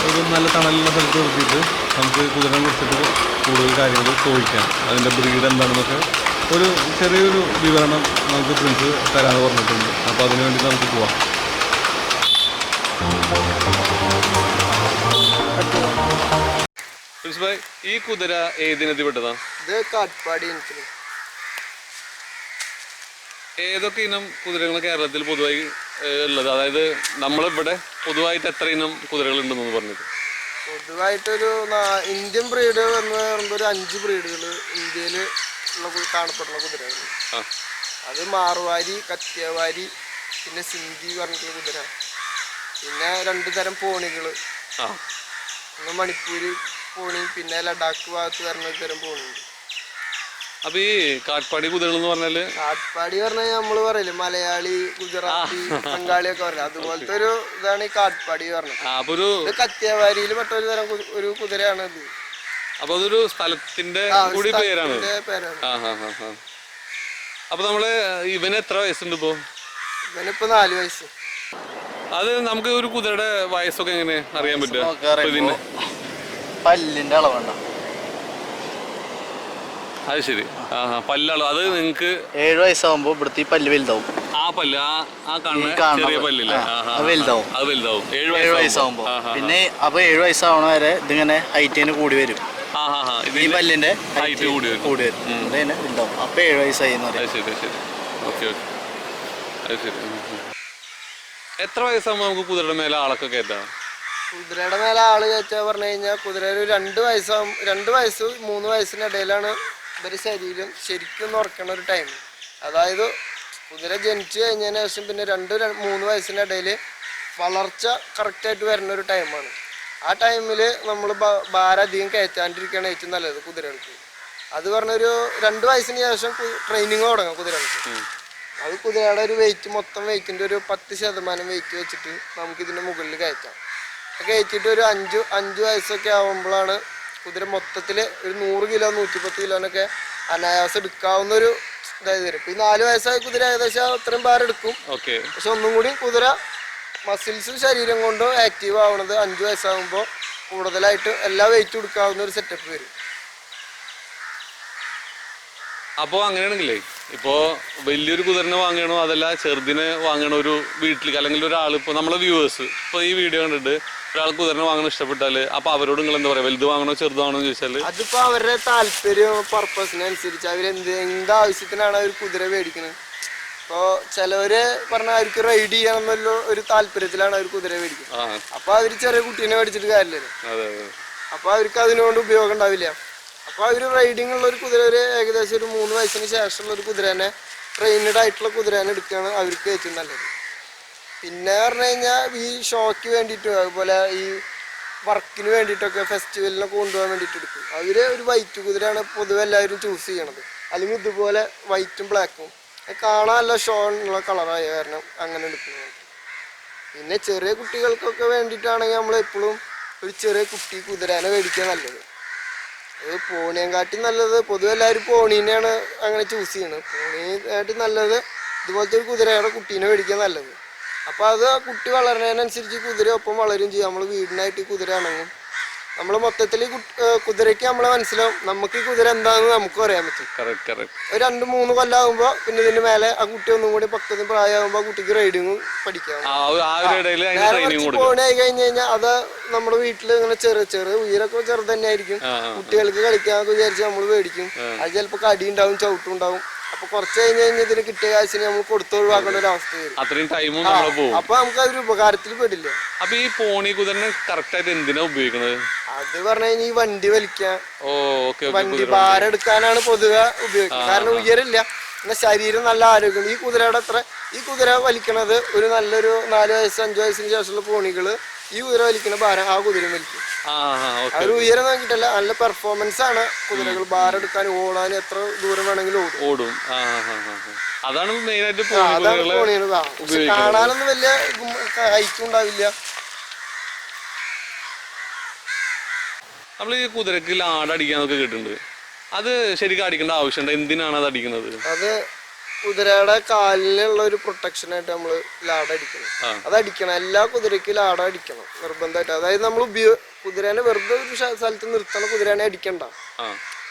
ഒരു നല്ല തണലുള്ള സ്ഥലത്ത് നിർത്തിയിട്ട് നമുക്ക് കുതിരനെ കുറിച്ചിട്ട് കൂടുതൽ കാര്യങ്ങൾ ചോദിക്കാം. അതിൻ്റെ ബ്രീഡ് എന്താണെന്നൊക്കെ ഒരു ചെറിയൊരു വിവരണം നമുക്ക് പ്രിൻസ് തരാമെന്ന് പറഞ്ഞിട്ടുണ്ട്. അപ്പോൾ അതിനു വേണ്ടി നമുക്ക് പോവാം. പ്രിൻസ് ഭായ്, ഈ കുതിര ഏതിനത്തിൽ പെട്ടതാ? ഇത് കാട്ട്പാടി ഇനത്തിൽ. ഏതൊക്കെ ഇനം കുതിരകൾ കേരളത്തിൽ പൊതുവായി ഉള്ളത്? അതായത് നമ്മളിവിടെ പൊതുവായിട്ട് എത്ര ഇനം കുതിരകൾ ഉണ്ടെന്ന് പറഞ്ഞത്? പൊതുവായിട്ടൊരു ഇന്ത്യൻ ബ്രീഡ് എന്ന് പറയുമ്പോൾ ഒരു 5 ബ്രീഡുകൾ ഇന്ത്യയിൽ ഉള്ള കാണപ്പെടുന്ന കുതിരകൾ. അത് മാർവാരി, കത്തിയവാരി, പിന്നെ സിന്ധി പറഞ്ഞിട്ടുള്ള കുതിര, പിന്നെ 2 തരം പോണികൾ, ഒന്ന് മണിപ്പൂര് പോണി, പിന്നെ ലഡാക്ക് ഭാഗത്ത് വരുന്ന ഒരു തരം പോണിയുണ്ട്. അപ്പൊ ഈ കാട്ട്പാടി കുതിരകൾ എന്ന് പറഞ്ഞാല് കാട്ട്പാടി പറഞ്ഞാൽ നമ്മള് പറയില്ലേ മലയാളി, ഗുജറാത്തി, ബംഗാളി ഒക്കെ പറയില്ല, അതുപോലത്തെ ഒരു ഇതാണ് ഈ കാട്ട്പാടി പറഞ്ഞത്. അപ്പൊ ഒരു ഇത് കത്യാവാരിയിൽ പെട്ട ഒരു തരം ഒരു കുതിരയാണ് ഇത്. അപ്പൊ അതൊരു സ്ഥലത്തിന്റെ കൂടി പേരാണ്. അപ്പൊ നമ്മള് ഇവന് എത്ര വയസ്സുണ്ട് ഇപ്പോ? ഇവനിപ്പോ 4 വയസ്സ്. അത് നമുക്ക് ഒരു കുതിരയുടെ വയസ്സൊക്കെ എങ്ങനെ അറിയാൻ പറ്റുക? പല്ലിന്റെ അളവുണ്ട. അത് ശരി. പല്ലളവ് അത് നിങ്ങക്ക് 7 വയസ്സാകുമ്പോ ഇവിടുത്തെ പല്ല് വലുതാവും. ആ പല്ല് ആ കാണുന്ന ചെറിയ പല്ലില്ലേ വലുതാവും. അത് വലുതാവും 7 വയസ്സാകുമ്പോ. പിന്നെ അപ്പൊ 7 വയസ്സാവണ വരെ ഇതിങ്ങനെ ഹൈറ്റിന് കൂടി വരും. ഈ പല്ലിന്റെ ഹൈറ്റ് കൂടി വരും. അതന്നെ വലുതാവും. അപ്പൊ 7 വയസ്സായി. ശരി ശരി. Okay okay. അത് ശരി. എത്ര വയസ്സാകുമ്പോ നമുക്ക് കുതിരയുടെ മേലെ ആളൊക്കെ കയറ്റാം? കുതിരയുടെ മേലെ ആള് കയറ്റാ പറഞ്ഞു കഴിഞ്ഞാൽ കുതിര ഒരു 2 വയസ്സ് 3 വയസ്സിനിടയിലാണ് ഇവര് ശരീരം ശരിക്കും ഉറക്കണ ഒരു ടൈം. അതായത് കുതിര ജനിച്ചു കഴിഞ്ഞതിന് ശേഷം പിന്നെ 2-3 വയസ്സിനിടയിൽ വളർച്ച കറക്റ്റായിട്ട് വരുന്ന ഒരു ടൈമാണ്. ആ ടൈമിൽ നമ്മൾ ഭാരം അധികം കയറ്റാണ്ടിരിക്കുകയാണ് ഏറ്റവും നല്ലത് കുതിരകൾക്ക്. അത് പറഞ്ഞൊരു 2 വയസ്സിന് ശേഷം ട്രെയിനിങ് തുടങ്ങാം കുതിരകൾക്ക്. അത് കുതിരയുടെ ഒരു വെയിറ്റ്, മൊത്തം വെയിറ്റിൻ്റെ ഒരു 10% വെയിറ്റ് വെച്ചിട്ട് നമുക്കിതിൻ്റെ മുകളിൽ കയറ്റാം. കയറ്റിയിട്ട് ഒരു 5 വയസ്സൊക്കെ ആകുമ്പോഴാണ് കുതിര മൊത്തത്തിൽ ഒരു 100 കിലോ 110 കിലോനൊക്കെ അനായാസം എടുക്കാവുന്ന ഒരു ഇതായത് വരും. ഇപ്പം ഈ 4 വയസ്സായ കുതിര ഏകദേശം അത്രയും ഭാരം എടുക്കും. പക്ഷെ ഒന്നും കൂടി കുതിര മസിൽസും ശരീരം കൊണ്ടും ആക്റ്റീവ് ആവുന്നത് 5 വയസ്സാകുമ്പോൾ കൂടുതലായിട്ട് എല്ലാ വെയിറ്റും എടുക്കാവുന്ന ഒരു സെറ്റപ്പ് വരും. അപ്പോൾ അങ്ങനെയാണെങ്കിലേ ഇപ്പോൾ വലിയൊരു കുതിരനെ വാങ്ങണോ അതല്ല ചെറുതിനെ വാങ്ങണോ ഒരു വീട്ടിലേക്ക്, അല്ലെങ്കിൽ ഒരാൾ ഇപ്പോൾ നമ്മളെ വ്യൂവേഴ്സ് ഇപ്പോൾ ഈ വീഡിയോ കണ്ടിട്ട് ഒരാൾ കുതിരനെ വാങ്ങണം ഇഷ്ടപ്പെട്ടാൽ അപ്പോൾ അവരോട് നിങ്ങൾ എന്താ പറയുക, വലുത് വാങ്ങണോ ചെറുത് വാങ്ങണോ എന്ന് ചോദിച്ചാൽ? അതിപ്പോൾ അവരുടെ താല്പര്യം പർപ്പസിനനുസരിച്ച് എന്താവശ്യത്തിനാണ് അവർ കുതിര മേടിക്കുന്നത്. ഇപ്പോൾ ചിലവര് പറഞ്ഞാൽ അവർക്ക് റൈഡ് ചെയ്യണമെന്നുള്ള ഒരു താല്പര്യത്തിലാണ് അവർ കുതിര മേടിക്കുന്നത്. അപ്പോൾ അവർ ചെറിയ കുട്ടീനെ മേടിച്ചിട്ട് കാര്യമില്ലല്ലോ. അപ്പോൾ അവർക്ക് അതിനോട് ഉപയോഗം ഉണ്ടാവില്ല. അപ്പോൾ അവർ റൈഡിങ് ഉള്ള ഒരു കുതിര ഒരു ഏകദേശം ഒരു 3 വയസ്സിന് ശേഷമുള്ള ഒരു കുതിരനെ, ട്രെയിനഡ് ആയിട്ടുള്ള കുതിരനെ എടുക്കുകയാണ് അവർക്ക് ഏറ്റവും നല്ലത്. പിന്നെ പറഞ്ഞു കഴിഞ്ഞാൽ ഈ ഷോയ്ക്ക് വേണ്ടിയിട്ടും അതുപോലെ ഈ വർക്കിന് വേണ്ടിയിട്ടൊക്കെ ഫെസ്റ്റിവലിനൊക്കെ കൊണ്ടുപോകാൻ വേണ്ടിയിട്ട് എടുക്കും. അവർ ഒരു വൈറ്റ് കുതിരയാണ് പൊതുവെ എല്ലാവരും ചൂസ് ചെയ്യണത്. അല്ലെങ്കിൽ ഇതുപോലെ വൈറ്റും ബ്ലാക്കും കാണാൻ നല്ല ഷോ ഉള്ള കളറായ കാരണം അങ്ങനെ എടുക്കുന്നത്. പിന്നെ ചെറിയ കുട്ടികൾക്കൊക്കെ വേണ്ടിയിട്ടാണെങ്കിൽ നമ്മൾ എപ്പോഴും ഒരു ചെറിയ കുട്ടി കുതിരനെ മേടിക്കുക നല്ലത്. അത് പോണിയെക്കാട്ടി നല്ലത് പൊതുവെ എല്ലാവരും പോണീനെയാണ് അങ്ങനെ ചൂസ് ചെയ്യുന്നത്. പോണിയായിട്ട് നല്ലത് ഇതുപോലത്തെ ഒരു കുതിരയുടെ കുട്ടീനെ മേടിക്കുക നല്ലത്. അപ്പോൾ അത് ആ കുട്ടി വളരുന്നതിനനുസരിച്ച് കുതിര ഒപ്പം വളരും ചെയ്യും. നമ്മൾ വീടിനായിട്ട് ഈ കുതിര ആണെങ്കിൽ നമ്മൾ മൊത്തത്തിൽ കുതിരയ്ക്ക് നമ്മളെ മനസ്സിലാവും, നമുക്ക് ഈ കുതിര എന്താണെന്ന് നമുക്കും അറിയാൻ പറ്റും. ഒരു 2-3 കൊല്ലമാകുമ്പോൾ പിന്നെ ഇതിന്റെ മേലെ ആ കുട്ടി ഒന്നും കൂടി പക്വത പ്രായമാകുമ്പോൾ ആ കുട്ടിക്ക് റൈഡിങ്ങും പഠിക്കാം. പോണായി കഴിഞ്ഞ് കഴിഞ്ഞാൽ അത് നമ്മുടെ വീട്ടിൽ ഇങ്ങനെ ചെറിയ ഉയരൊക്കെ ചെറുത് തന്നെ ആയിരിക്കും. കുട്ടികൾക്ക് കളിക്കാന്നൊക്കെ വിചാരിച്ച് നമ്മൾ മേടിക്കും. അത് ചിലപ്പോൾ കടി ഉണ്ടാവും, ചവിട്ടും ഉണ്ടാവും. അപ്പൊ കുറച്ച് കഴിഞ്ഞ് ഇതിന് കിട്ടിയ കാശിന് നമ്മൾ കൊടുത്ത് ഒഴിവാക്കേണ്ട ഒരു അവസ്ഥ വരും. അപ്പൊ നമുക്ക് അതൊരു ഉപകാരത്തിൽ പെടില്ല. അപ്പൊ ഈ പോണി കുതിരനെ കറക്റ്റ് ആയിട്ട് എന്തിനാ ഉപയോഗിക്കുന്നത്? അത് പറഞ്ഞു കഴിഞ്ഞാൽ ഈ വണ്ടി വലിക്കാൻ, വണ്ടി ഭാരം എടുക്കാനാണ് പൊതുവെ ഉപയോഗിക്കുന്നത്. കാരണം ഉയരില്ല, പിന്നെ ശരീരം നല്ല ആരോഗ്യം. ഈ കുതിര വലിക്കണത് ഒരു നല്ലൊരു 4 വയസ്സ് 5 വയസ്സിന് ശേഷമുള്ള പോണികള് ഈ കുതിര വലിക്കുന്ന ഭാരം ആ കുതിര വലിക്കും. അവർ ഉയരം നോക്കിയിട്ടല്ല, നല്ല പെർഫോമൻസ് ആണ് കുതിരകൾ. ഭാരം എടുക്കാനും ഓടാനും എത്ര ദൂരം വേണമെങ്കിലും ഓടും. അതാണ് മെയിൻ ആയിട്ട് കാണാനൊന്നും വലിയ ഹൈറ്റും ഉണ്ടാവില്ല. നമ്മൾ ഈ കുതിരക്ക് ലാടടിക്കാന്നൊക്കെ കേട്ടിട്ടുണ്ട്. അത് ശരിക്കും അടിക്കേണ്ട ആവശ്യമുണ്ട്? എന്തിനാണ് അത് അടിക്കുന്നത്? അത് കുതിരയുടെ കാലിനുള്ള ഒരു പ്രൊട്ടക്ഷനായിട്ട് നമ്മൾ ലാടടിക്കണം. അത് അടിക്കണം. എല്ലാ കുതിരയ്ക്കും ലാടടിക്കണം നിർബന്ധമായിട്ട്. അതായത് നമ്മൾ കുതിരേനെ വെറുതെ ഒരു സ്ഥലത്ത് നിർത്തണ കുതിരേനെ അടിക്കണ്ട.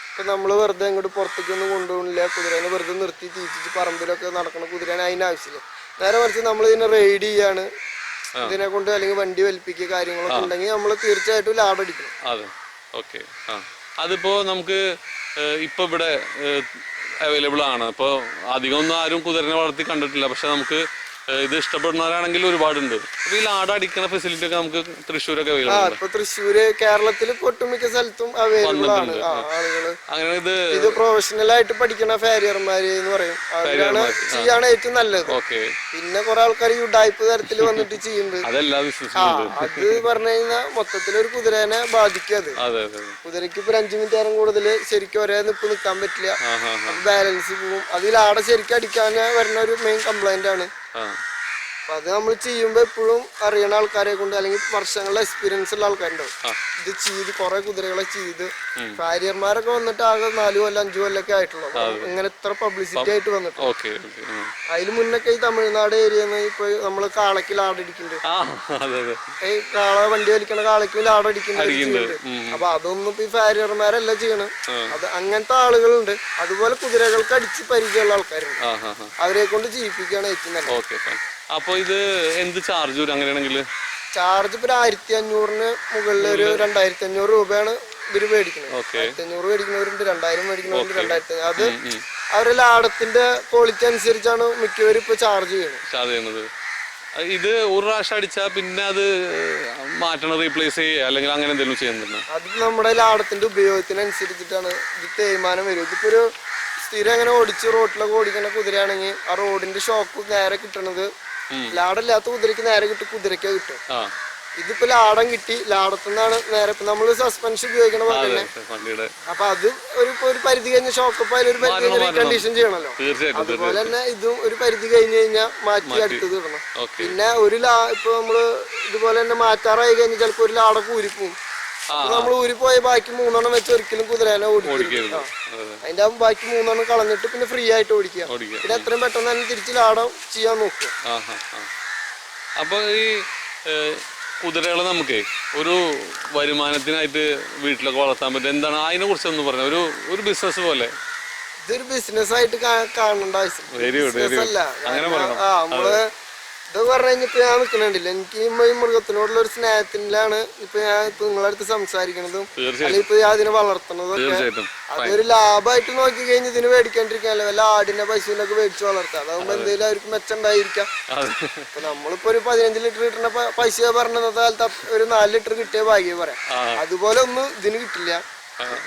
ഇപ്പൊ നമ്മള് വെറുതെ ഇങ്ങോട്ട് പുറത്തേക്കൊന്നും കൊണ്ടുപോകണില്ല. കുതിരേനെ വെറുതെ നിർത്തി തീറ്റിച്ച് പറമ്പിലൊക്കെ നടക്കണ കുതിരേനെ അതിന് ആവശ്യമില്ല. നേരെ മറിച്ച് നമ്മൾ ഇതിനെ റൈഡ് ചെയ്യാണ്, ഇതിനെ കൊണ്ട് അല്ലെങ്കിൽ വണ്ടി വലിപ്പിക്കുക കാര്യങ്ങളൊക്കെ ഉണ്ടെങ്കിൽ നമ്മൾ തീർച്ചയായിട്ടും ലാടടിക്കണം. അതെ, ഓക്കെ. അതിപ്പോ നമുക്ക് ഇപ്പൊ ഇവിടെ അവൈലബിൾ ആണ്. ഇപ്പോൾ അധികം ഒന്നും ആരും കുതിരനെ വളർത്തി കണ്ടിട്ടില്ല. പക്ഷെ നമുക്ക് ഇത് ഇഷ്ടപ്പെടുന്നവരാണെങ്കിൽ ഒരുപാടുണ്ട്. അപ്പൊ ഈ ലാട അടിക്കുന്ന ഫെസിലിറ്റി ഒക്കെ നമുക്ക് തൃശ്ശൂരൊക്കെ ആ അവൈലബിൾ ഇപ്പൊ തൃശ്ശൂര് കേരളത്തിൽ ഒട്ടുമിക്ക സ്ഥലത്തും അവൈലബിൾ ആണ്. ആളുകള് അങ്ങനെ ഇത് പ്രൊഫഷണൽ ആയിട്ട് പഠിക്കണ ഫാരിയർമാര് എന്ന് പറയും, അവരാണ് ചെയ്യാണ് ഏറ്റവും നല്ലത്. ഓക്കെ. പിന്നെ കുറെ ആൾക്കാർ യുഡായ്പ് തരത്തിൽ വന്നിട്ട് ചെയ്യുന്നുണ്ട്. അതെല്ലാ ബിസിനസ്സും അത് പറഞ്ഞു കഴിഞ്ഞാൽ മൊത്തത്തിൽ ഒരു കുതിരേനെ ബാധിക്കും. അത് അതെ അതെ. കുതിരക്ക് ഇപ്പൊ 5 മിനിറ്റ് നേരം കൂടുതൽ ശരിക്കും ഒരേ നിൽക്കാൻ പറ്റില്ല, ബാലൻസ് പോവും. അതിൽ ആടെ ശരിക്കും അടിക്കാൻ വരുന്ന ഒരു മെയിൻ കംപ്ലൈന്റ് ആണ്. അപ്പൊ അത് നമ്മൾ ചെയ്യുമ്പോ എപ്പോഴും അറിയണ ആൾക്കാരെ കൊണ്ട് അല്ലെങ്കിൽ വർഷങ്ങളുടെ എക്സ്പീരിയൻസ് ഉള്ള ആൾക്കാരുണ്ടാവും. ഇത് ചെയ്ത് കുറെ കുതിരകളെ ചെയ്ത് ഫാരിയർമാരൊക്കെ വന്നിട്ട് ആകെ 4 കൊല്ലം 5 കൊല്ലൊക്കെ ആയിട്ടുള്ളൂ. ഇങ്ങനെ ഇത്ര പബ്ലിസിറ്റി ആയിട്ട് വന്നിട്ട്. അതിന് മുന്നൊക്കെ ഈ തമിഴ്നാട് ഏരിയന്ന് ഇപ്പൊ നമ്മള് കാളയ്ക്ക് ലാടടിക്കുന്നുണ്ട്, ഈ കാള വണ്ടി വലിക്കണ കാളയ്ക്ക് ലാടടിക്കുന്നുണ്ട്. അപ്പൊ അതൊന്നും ഇപ്പൊ ഈ ഫാരിയർമാരല്ല ചെയ്യണം. അത് അങ്ങനത്തെ ആളുകളുണ്ട്. അതുപോലെ കുതിരകൾക്ക് അടിച്ച് പരിചയമുള്ള ആൾക്കാരുണ്ട്, അവരെ കൊണ്ട് ചെയ്യിപ്പിക്കുകയാണ് ഏറ്റവും നല്ലത്. അപ്പൊ ഇത് എന്ത് ചാർജ് വരും അങ്ങനെയാണെങ്കിൽ? ചാർജ് ഇപ്പൊ 1500 മുകളിൽ ഒരു 2500 രൂപയാണ് ഇവര് മേടിക്കുന്നത്. 1500 മേടിക്കുന്നവരുണ്ട്, 2000 മേടിക്കുന്നവരുണ്ട്, 2500. അത് അവരുടെ ലാടത്തിന്റെ ക്വാളിറ്റി അനുസരിച്ചാണ് മിക്കവരും ഇപ്പൊ ചാർജ് ചെയ്യുന്നത്. ഇത് ഒരു പ്രാവശ്യം അടിച്ചാൽ പിന്നെ അത് മാറ്റണം, റീപ്ലേസ് ചെയ്യുക അല്ലെങ്കിൽ അങ്ങനെ എന്തെങ്കിലും ചെയ്യുന്നുണ്ടോ? അത് നമ്മുടെ ലാടത്തിന്റെ ഉപയോഗത്തിനനുസരിച്ചിട്ടാണ് ഇത് തേയ്മാനം വരും. ഇതിപ്പോ ഒരു സ്ഥിരം അങ്ങനെ ഓടിച്ച് റോഡിലൊക്കെ ഓടിക്കുന്ന കുതിരയാണെങ്കിൽ ആ റോഡിന്റെ ഷോക്ക് നേരെ കിട്ടണത് ലാടല്ലാത്ത കുതിരക്ക് നേരെ കിട്ടും, കുതിരക്ക് കിട്ടും. ഇതിപ്പോ ലാടം കിട്ടി, ലാടത്തുനിന്നാണ് നേരെ ഇപ്പൊ നമ്മള് സസ്പെൻഷൻ ഉപയോഗിക്കണ പോലെ. അപ്പൊ അത് ഒരു പരിധി കഴിഞ്ഞ ഷോക്കപ്പ് അതിലൊരു പരിധി കഴിഞ്ഞ റീകണ്ടീഷൻ ചെയ്യണല്ലോ. അതുപോലെ തന്നെ ഇതും ഒരു പരിധി കഴിഞ്ഞ് കഴിഞ്ഞാൽ മാറ്റി അടുത്തത് ഇടണം. പിന്നെ ഇപ്പൊ നമ്മള് ഇതുപോലെ തന്നെ മാറ്റാറായി കഴിഞ്ഞാൽ ചിലപ്പോ ഒരു ലാട കൂരിപ്പോവും. നമ്മൾ ഊരിപ്പോയ ബാക്കി 3 വെച്ച് ഒരിക്കലും കുതിരേനെ ഓടിക്കരുത്. അതിന്റെ ബാക്കി 3 കളഞ്ഞിട്ട് പിന്നെ ഫ്രീ ആയിട്ട് ഓടിക്കുക. പിന്നെ എത്രയും പെട്ടെന്ന് തന്നെ തിരിച്ച് ലാടം ചെയ്യാൻ നോക്കുക. അപ്പൊ ഈ കുതിരകളെ നമുക്ക് ഒരു വരുമാനത്തിനായിട്ട് വീട്ടിലൊക്കെ വളർത്താൻ പറ്റും, എന്താണ് അതിനെ കുറിച്ച് ഒന്ന് പറഞ്ഞ ഒരു ബിസിനസ് പോലെ? ഇതൊരു ബിസിനസ് ആയിട്ട് കാണേണ്ട ആവശ്യം നമ്മള് ഇതൊക്കെ പറഞ്ഞു കഴിഞ്ഞിപ്പോ ഞാൻ നിൽക്കണില്ല. എനിക്ക് ഈ മൃഗത്തിനോടുള്ള ഒരു സ്നേഹത്തിലാണ് ഇപ്പൊ ഞാൻ ഇപ്പൊ നിങ്ങളുടെ അടുത്ത് സംസാരിക്കണതും അല്ലെങ്കിൽ ഇപ്പൊ ഞാൻ അതിനെ വളർത്തണതും ഒക്കെ. അതൊരു ലാഭമായിട്ട് നോക്കി കഴിഞ്ഞ് ഇതിന് മേടിക്കാണ്ടിരിക്കാനല്ലോ, വല്ല ആടിനെ പശുവിനൊക്കെ മേടിച്ച് വളർത്താം. അതാകുമ്പോ എന്തെങ്കിലും അവർക്ക് മെച്ചുണ്ടായിരിക്കാം. ഇപ്പൊ നമ്മളിപ്പോ ഒരു 15 ലിറ്റർ കിട്ടുന്ന പൈസ പറഞ്ഞ കാലത്ത് ഒരു 4 ലിറ്റർ കിട്ടിയ ഭാഗ്യം പറയാം. അതുപോലെ ഒന്നും ഇതിന് കിട്ടില്ല.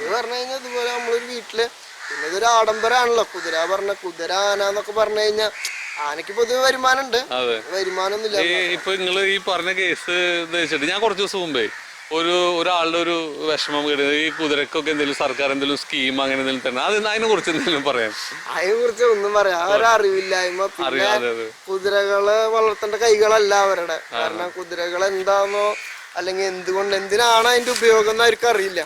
ഇത് പറഞ്ഞു കഴിഞ്ഞാൽ ഇതുപോലെ നമ്മളൊരു വീട്ടില്, പിന്നെ ഇതൊരു ആഡംബരമാണല്ലോ കുതിര കുതിര ആന എന്നൊക്കെ പറഞ്ഞു കഴിഞ്ഞാൽ ആനക്ക് പൊതുവെ വരുമാനം ഉണ്ട്, വരുമാനം ഒന്നുമില്ല. ഇപ്പൊ നിങ്ങൾ ഈ പറഞ്ഞ കേസ് വെച്ചിട്ട് ഞാൻ കുറച്ച് ദിവസം മുമ്പേ ഒരാളുടെ ഒരു വിഷമം കേട്ടത്, ഈ കുതിരക്കൊക്കെ എന്തെങ്കിലും സർക്കാർ എന്തെങ്കിലും സ്കീം അങ്ങനെ എന്തെങ്കിലും തന്നെ, അതിനെ കുറിച്ച് എന്തെങ്കിലും പറയാം? അതിനെ കുറിച്ച് ഒന്നും പറയാം, അവരറിവില്ലായ്മ. പിന്നെ കുതിരകള് വളർത്തേണ്ട കൈകളല്ല അവരുടെ. കാരണം കുതിരകൾ എന്താന്നോ അല്ലെങ്കിൽ എന്തിനാണ് അതിന്റെ ഉപയോഗം എന്ന് അവർക്ക് അറിയില്ല.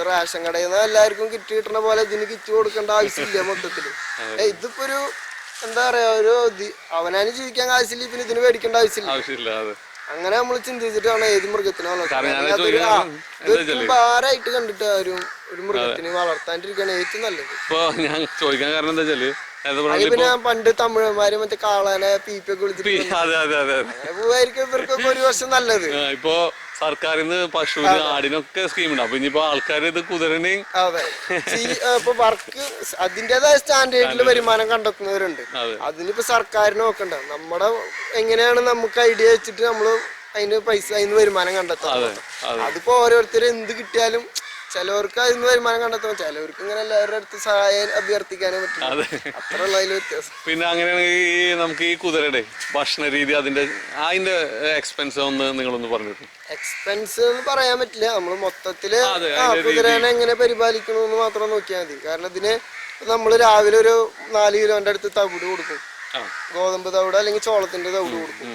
റേഷൻ കടയിൽ നിന്ന് എല്ലാവർക്കും കിറ്റ് കിട്ടണ പോലെ ഇതിന് കിറ്റ് കൊടുക്കേണ്ട ആവശ്യമില്ല മൊത്തത്തില്. ഇതിപ്പോ ഒരു എന്താ പറയാ, അവനാന് ജീവിക്കാൻ ആവശ്യമില്ല, പിന്നെ ഇതിന് മേടിക്കേണ്ട ആവശ്യമില്ല. അങ്ങനെ നമ്മൾ ചിന്തിച്ചിട്ടാണ് ഏത് മൃഗത്തിനെ വളർത്താൻ. ഭാരമായിട്ട് കണ്ടിട്ട് ഒരു മൃഗത്തിനെ വളർത്താണ്ടിരിക്കുകയാണ് ഏറ്റവും നല്ലത്. ഇപ്പൊ ഞാൻ ചോദിക്കാൻ കാരണം എന്താ വെച്ചാല്, പിന്നെ ഞാൻ പണ്ട് തമിഴന്മാര് മറ്റേ കാളാനെ പീപ്പൊക്കെ വിളിച്ചിട്ട് അങ്ങനെ പോവായിരിക്കും ഇവർക്കൊക്കെ ഒരു വർഷം നല്ലത്. ഇപ്പൊ സർക്കാരിന്ന് പശുവിന് ആടിനൊക്കെ സ്കീം ഉണ്ട്. അപ്പൊ ഇനിയിപ്പോ ആൾക്കാർ ഇത് കുതിരനെയും ഇപ്പൊ വർക്ക് അതിന്റേതായ സ്റ്റാൻഡേർഡിൽ വരുമാനം കണ്ടെത്തുന്നവരുണ്ട്. അതിനിപ്പോ സർക്കാരിന് നോക്കണ്ട, നമ്മുടെ എങ്ങനെയാണ് നമുക്ക് ഐഡിയ വെച്ചിട്ട് നമ്മള് അതിന് വരുമാനം കണ്ടെത്താം. അതിപ്പോ ഓരോരുത്തരും എന്ത് കിട്ടിയാലും ചിലവർക്ക് അതിന് വരുമാനം കണ്ടെത്താം, ചിലവർക്ക് ഇങ്ങനെ എല്ലാവരുടെ അടുത്ത് സഹായം അഭ്യർത്ഥിക്കാനേ പറ്റും. അത്രയുള്ള അതിൽ വ്യത്യാസം. പിന്നെ അങ്ങനെയാണെങ്കിൽ നമുക്ക് ഈ കുതിരയുടെ ഭക്ഷണ രീതി അതിന്റെ എക്സ്പെൻസ് ഒന്ന് നിങ്ങളൊന്ന് പറഞ്ഞിട്ട്. എക്സ്പെൻസ് എന്ന് പറയാൻ പറ്റില്ല, നമ്മള് മൊത്തത്തില് കുതിരേനെ എങ്ങനെ പരിപാലിക്കണമെന്ന് മാത്രം നോക്കിയാൽ മതി. കാരണം ഇതിന് നമ്മള് രാവിലെ ഒരു 4 കിലോന്റെ അടുത്ത് തവിട് കൊടുക്കും, ഗോതമ്പ് തവിട് അല്ലെങ്കിൽ ചോളത്തിന്റെ തവിട് കൊടുക്കും.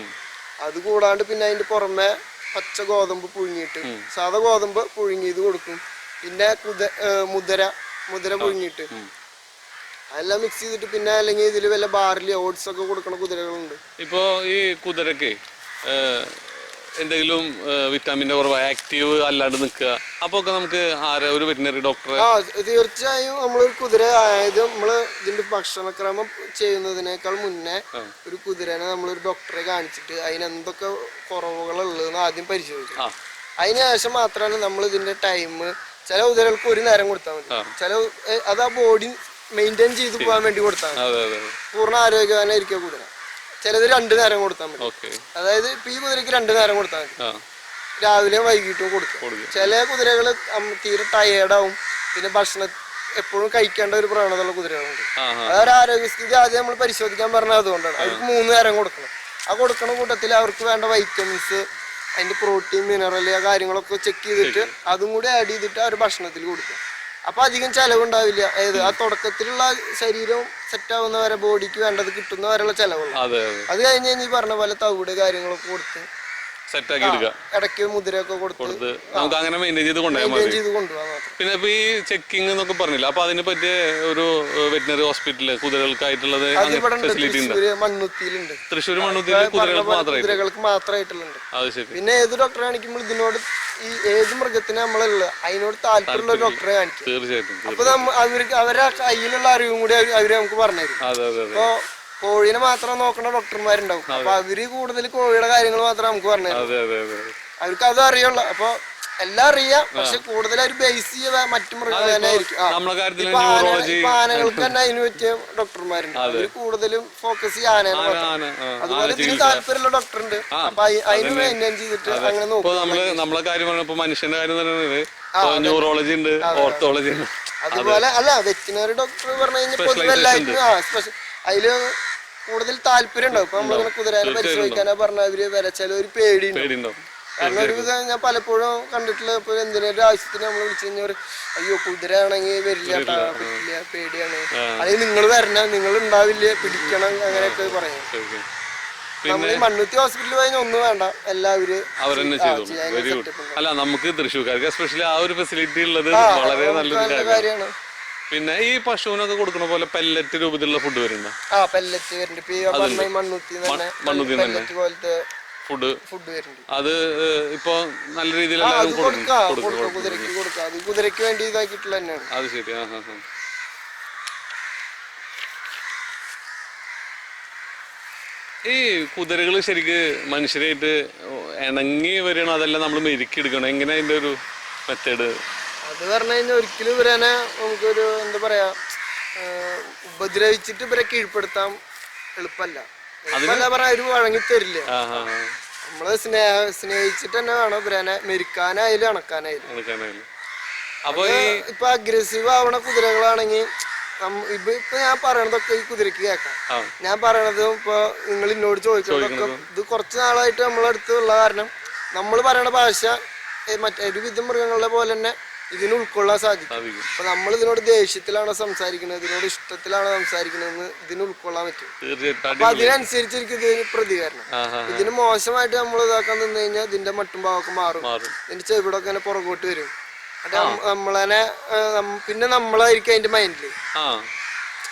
അത് കൂടാണ്ട് പിന്നെ അതിന്റെ പുറമെ പച്ച ഗോതമ്പ് പുഴുങ്ങിയിട്ട്, സാധാ ഗോതമ്പ് പുഴുങ്ങിയത് കൊടുക്കും. പിന്നെ മുതിര പുഴുങ്ങിയിട്ട് അതെല്ലാം മിക്സ് ചെയ്തിട്ട്, പിന്നെ അല്ലെങ്കിൽ ഇതിൽ വല്ല ബാർലി ഓട്സ് ഒക്കെ കൊടുക്കണ കുതിരകളുണ്ട്. ഇപ്പോ ഈ കുതിരക്ക് എന്തെങ്കിലും വിറ്റാമിന്റെ കുറവ്, ആക്റ്റീവ് അല്ലാണ്ട് നിൽക്കുക, അപ്പൊ ഒക്കെ നമുക്ക് ഒരു വെറ്റിനറി ഡോക്ടറെ? തീർച്ചയായും നമ്മളൊരു കുതിര ആയത് നമ്മള് ഇതിന്റെ ഭക്ഷണക്രമം ചെയ്യുന്നതിനേക്കാൾ മുന്നേ ഒരു കുതിരനെ നമ്മളൊരു ഡോക്ടറെ കാണിച്ചിട്ട് അതിന് എന്തൊക്കെ കുറവുകളുള്ളതെന്ന് ആദ്യം പരിശോധിക്കും. അതിനുശേഷം മാത്രമാണ് നമ്മൾ ഇതിന്റെ ടൈം. ചില കുതിരകൾക്ക് ഒരു നേരം കൊടുത്താൽ മതി, അത് ആ ബോഡി മെയിൻറ്റെയിൻ ചെയ്ത് പോകാൻ വേണ്ടി കൊടുത്താൽ മതി. പൂർണ്ണ ആരോഗ്യവാനായിരിക്കും കുതിര. ചിലത് 2 നേരം കൊടുത്താൽ മതി. ഓക്കെ. അതായത് ഇപ്പൊ ഈ കുതിരക്ക് 2 നേരം കൊടുത്താൽ മതി, ആ രാവിലെയും വൈകിട്ടും കൊടുക്കും. ചില കുതിരകൾ തീരെ ടയേർഡാവും, പിന്നെ ഭക്ഷണം എപ്പോഴും കഴിക്കേണ്ട ഒരു പ്രവണതയുള്ള കുതിരകളുണ്ട്. അതൊരു ആരോഗ്യസ്ഥിതി ആദ്യം നമ്മൾ പരിശോധിക്കാൻ പറഞ്ഞത് അതുകൊണ്ടാണ്. അവർക്ക് 3 നേരം കൊടുക്കണം. ആ കൊടുക്കുന്ന കൂട്ടത്തിൽ അവർക്ക് വേണ്ട വൈറ്റമിൻസ്, അതിന്റെ പ്രോട്ടീൻ, മിനറൽ കാര്യങ്ങളൊക്കെ ചെക്ക് ചെയ്തിട്ട് അതും കൂടി ആഡ് ചെയ്തിട്ട് അവർ ഭക്ഷണത്തിൽ കൊടുക്കും. അപ്പൊ അധികം ചെലവുണ്ടാവില്ല. ആ തുടക്കത്തിലുള്ള ശരീരം സെറ്റ് ആവുന്നവരെ, ബോഡിക്ക് വേണ്ടത് കിട്ടുന്നവരെയുള്ള ചെലവുള്ളൂ. അത് കഴിഞ്ഞ് ഈ പറഞ്ഞ പോലെ തവിട് കാര്യങ്ങളൊക്കെ കൊടുത്ത് സെറ്റാക്കി എടുക്കുക, ഇടയ്ക്ക് മുതിരയൊക്കെ കൊടുത്ത് നമുക്ക് അങ്ങനെ മെയിൻറ്റെയിൻ ചെയ്ത് കൊണ്ടുപോകാൻ. പിന്നെ ഇപ്പൊ ഈ ചെക്കിംഗ് എന്നൊക്കെ പറഞ്ഞില്ല, അപ്പൊ അതിനെ പറ്റിയ ഒരു വെറ്റിനറി ഹോസ്പിറ്റല് കുതിരകൾക്കായിട്ടുള്ളത് ഫെസിലിറ്റി ഉണ്ട്? മണ്ണുത്തിയിലുണ്ട്. തൃശ്ശൂർ മണ്ണുത്തിയില് കുതിരകൾക്ക് മാത്രമായിട്ടുള്ളത്. അത് ശരി. പിന്നെ ഏത് ഡോക്ടറെ കാണിക്കുമ്പോൾ ഇതിനോട് ഈ ഏത് മൃഗത്തിനെ നമ്മളുള്ള അതിനോട് താല്പര്യമുള്ള ഡോക്ടറെ കാണിക്കും. തീർച്ചയായിട്ടും. അപ്പൊ അവർക്ക് അവരെ കയ്യിലുള്ള അറിവും കൂടി അവര് നമുക്ക് പറഞ്ഞുതരും. അപ്പൊ കോഴീനെ മാത്രം നോക്കുന്ന ഡോക്ടർമാരുണ്ടാവും. അപ്പൊ അവര് കൂടുതൽ കോഴിയുടെ കാര്യങ്ങൾ മാത്രം നമുക്ക് പറഞ്ഞുതരും. അവർക്ക് അത് അറിയുള്ളൂ. അപ്പൊ എല്ലാം അറിയാം, പക്ഷെ കൂടുതൽ അവർ ബേസ് ചെയ്യുക മറ്റു മൃഗങ്ങളായിരിക്കും. ആനകൾക്ക് തന്നെ അതിന് പറ്റിയ ഡോക്ടർമാരുണ്ട്. അവര് കൂടുതലും ഫോക്കസ് ചെയ്യുക ആനേനെ മാത്രം. അതുപോലെ ഇതിന് താല്പര്യമുള്ള ഡോക്ടർ ഉണ്ട്. അപ്പൊ അതിന് മെയിൻറ്റെയിൻ ചെയ്തിട്ട് അങ്ങനെ നോക്കും. നമ്മളെ കാര്യം പറഞ്ഞപ്പോ മനുഷ്യന്റെ കാര്യം പറയുന്നത് ന്യൂറോളജി ഉണ്ട്, ഓർത്തോളജി ഉണ്ട്. അതുപോലെ അല്ല, വെറ്റിനറി ഡോക്ടർ പറഞ്ഞു കഴിഞ്ഞാൽ പൊതുവെ എല്ലാവർക്കും അതില് കൂടുതൽ താല്പര്യം ഉണ്ടാവും. ഇപ്പൊ നമ്മളിങ്ങനെ കുതിരേനെ പരിശോധിക്കാനാ പറഞ്ഞ അവര് വരച്ചാലും ഒരു പേടിയുണ്ടാവും. കാരണം ഒരു വിധം ഞാൻ പലപ്പോഴും കണ്ടിട്ടുള്ള ഇപ്പൊ എന്തിനൊരു ആവശ്യത്തിന് നമ്മൾ വിളിച്ചു കഴിഞ്ഞാൽ അയ്യോ കുതിര ആണെങ്കിൽ വരില്ല, പറ്റില്ല, പേടിയാണ്, അല്ലെങ്കിൽ നിങ്ങൾ വരണം, നിങ്ങൾ ഉണ്ടാവില്ല, പിടിക്കണം, അങ്ങനെയൊക്കെ പറയും. നമ്മൾ ഈ മണ്ണുത്തി ഹോസ്പിറ്റലിൽ പോയി ഒന്നും വേണ്ട, എല്ലാവരും അവരെന്നെ ചെയ്തു. അല്ല, നമുക്ക് തൃശ്ശൂർക്കാർക്ക് എസ്പെഷ്യലി ആ ഒരു ഫെസിലിറ്റി ഉള്ളത് വളരെ നല്ലൊരു കാര്യമാണ്. പിന്നെ ഈ പശുവിനൊക്കെ കൊടുക്കുന്ന പോലെ പെല്ലറ്റ് രൂപത്തിലുള്ള ഫുഡ് വരുന്നുണ്ട്? പെല്ലറ്റ് വരുന്നുണ്ട്. മണ്ണുത്തി പോലത്തെ ഫുഡ് വരുന്നുണ്ട്. അത് ഇപ്പൊ നല്ല രീതിയിൽ കുതിരക്ക് കൊടുക്കാം. അത് കുതിരക്ക് വേണ്ടി ഇതാക്കിയിട്ടുള്ള തന്നെയാണ്. അത് ശരി. ഈ കുതിരകൾ ശരിക്ക് മനുഷ്യരായിട്ട് ഇണങ്ങി വരണം, അതെല്ലാം നമ്മൾ മെരുക്കിയെടുക്കണം? എങ്ങനെ അതിന്റെ ഒരു മെത്തേഡ്? അത് പറഞ്ഞു കഴിഞ്ഞാൽ ഒരിക്കലും ഇവരനെ നമുക്കൊരു എന്താ പറയാ ഉപദ്രവിച്ചിട്ട് ഇവരെ കീഴ്പ്പെടുത്താൻ എളുപ്പമല്ല. പറഞ്ഞാൽ അവര് വഴങ്ങി തരില്ല. നമ്മള് സ്നേഹിച്ചിട്ട് തന്നെ വേണം ഇവരനെ മെരുക്കാനായാലും അണക്കാനായാലും. അപ്പൊ ഇപ്പൊ അഗ്രസീവ് ആവണ കുതിരകളാണെങ്കിൽ ഇപ്പൊ ഞാൻ പറയണതൊക്കെ ഈ കുതിരക്ക് കേൾക്കാം. ഞാൻ പറയണതും ഇപ്പൊ നിങ്ങൾ എന്നോട് ചോദിക്കണതൊക്കെ ഇത് കുറച്ച് നാളായിട്ട് നമ്മളടുത്തുള്ള കാരണം നമ്മൾ പറയണ ഭാഷ മറ്റൊരുവിധം മൃഗങ്ങളുടെ പോലെ തന്നെ ഇതിന് ഉൾക്കൊള്ളാൻ സാധിക്കും. അപ്പൊ നമ്മൾ ഇതിനോട് ദേഷ്യത്തിലാണോ സംസാരിക്കുന്നത്, ഇതിനോട് ഇഷ്ടത്തിലാണോ സംസാരിക്കണമെന്ന് ഇതിന് ഉൾക്കൊള്ളാൻ പറ്റും. അപ്പൊ അതിനനുസരിച്ചിരിക്കും ഇതിന് പ്രതികരണം. ഇതിന് മോശമായിട്ട് നമ്മൾ ഇതാക്കാൻ നിന്ന് കഴിഞ്ഞാൽ ഇതിന്റെ മട്ടും ഭാവമൊക്കെ മാറും, ഇതിന്റെ ചെവിടൊക്കെ ഇങ്ങനെ പുറകോട്ട് വരും. നമ്മളെ പിന്നെ നമ്മളായിരിക്കും അതിന്റെ മൈൻഡില്.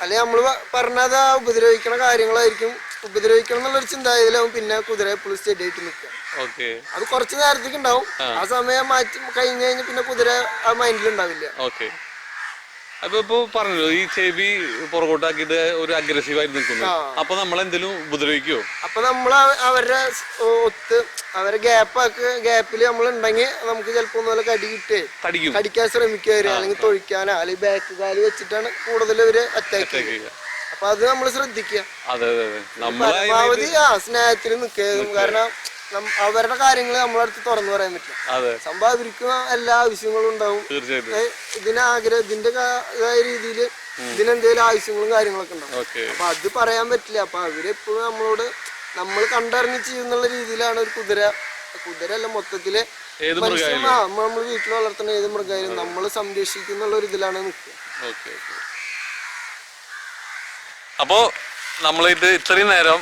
അല്ലെങ്കിൽ നമ്മള് പറഞ്ഞത് ഉപദ്രവിക്കണ കാര്യങ്ങളായിരിക്കും. ഉപദ്രവിക്കണം എന്നുള്ളൊരു ചിന്താഗതിയിലാവും പിന്നെ കുതിര എപ്പോഴും സ്റ്റഡി ആയിട്ട് നിൽക്കുക. അത് കുറച്ച് നേരത്തേക്ക് ഉണ്ടാവും. ആ സമയം മാറ്റി കഴിഞ്ഞ് കഴിഞ്ഞ് പിന്നെ കുതിര ആ മൈൻഡിൽ ഉണ്ടാവില്ല. അപ്പൊ ഇപ്പൊ പറഞ്ഞല്ലോ ഈ ചെവി പുറകോട്ടാക്കിയിട്ട് ഒരു അഗ്രസീവായിട്ട് നിൽക്കുന്നു. അപ്പൊ നമ്മൾ എന്തെങ്കിലും ഉപദ്രവിക്കുവോ? അപ്പൊ നമ്മൾ അവരുടെ ഒത്ത് അവരെ ഗ്യാപ്പിൽ നമ്മൾ ഉണ്ടെങ്കിൽ നമുക്ക് ചിലപ്പോ ഒന്നുപോലെ കടിക്കാൻ ശ്രമിക്കുക, അല്ലെങ്കിൽ തൊഴിക്കാനോ അല്ലെങ്കിൽ ബാക്ക് കാല് വെച്ചിട്ടാണ് കൂടുതൽ ഇവര് അറ്റാക്ക് ചെയ്യുക. അപ്പൊ അത് നമ്മൾ ശ്രദ്ധിക്കുക. പരമാവധി സ്നേഹത്തിൽ നിൽക്കുക. കാരണം അവരുടെ കാര്യങ്ങൾ നമ്മളടുത്ത് തുറന്നു പറയാൻ പറ്റില്ല. സംഭവം അവർക്ക് എല്ലാ ആവശ്യങ്ങളും ഉണ്ടാവും. ഇതിന്റെ രീതിയിൽ ഇതിനെന്തെങ്കിലും ആവശ്യങ്ങളും കാര്യങ്ങളൊക്കെ ഉണ്ടാവും. അപ്പൊ അത് പറയാൻ പറ്റില്ല. അപ്പൊ അവരെപ്പോഴും നമ്മളോട് നമ്മൾ കണ്ടറിഞ്ഞ് ചെയ്യുന്നുള്ള രീതിയിലാണ് ഒരു കുതിരല്ല മൊത്തത്തില് നമ്മൾ വീട്ടിൽ വളർത്തുന്ന ഏത് മൃഗമായാലും നമ്മൾ സംരക്ഷിക്കുന്നുള്ള ഒരു ഇതിലാണ് നിൽക്കുക. അപ്പോ നമ്മളിത് ഇത്രയും നേരം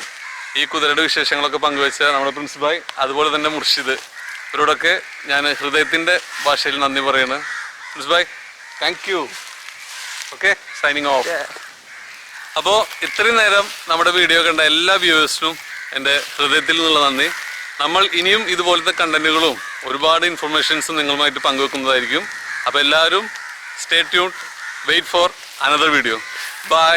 ഈ കുതിരയുടെ വിശേഷങ്ങളൊക്കെ പങ്കുവെച്ച നമ്മുടെ പ്രിൻസിപ്പായി, അതുപോലെ തന്നെ മുർഷിദ്, ഇവരോടൊക്കെ ഞാൻ ഹൃദയത്തിന്റെ ഭാഷയിൽ നന്ദി പറയുന്നു. പ്രിൻസിപ്പായി, thank you. Okay, signing off. അപ്പോൾ ഇത്രയും നേരം നമ്മുടെ വീഡിയോ കണ്ട എല്ലാ വ്യൂവേഴ്സിനും എൻ്റെ ഹൃദയത്തിൽ നിന്നുള്ള നന്ദി. നമ്മൾ ഇനിയും ഇതുപോലത്തെ കണ്ടന്റുകളും ഒരുപാട് ഇൻഫർമേഷൻസും നിങ്ങളുമായിട്ട് പങ്കുവെക്കുന്നതായിരിക്കും. അപ്പോൾ എല്ലാവരും stay tuned, wait for another video. By.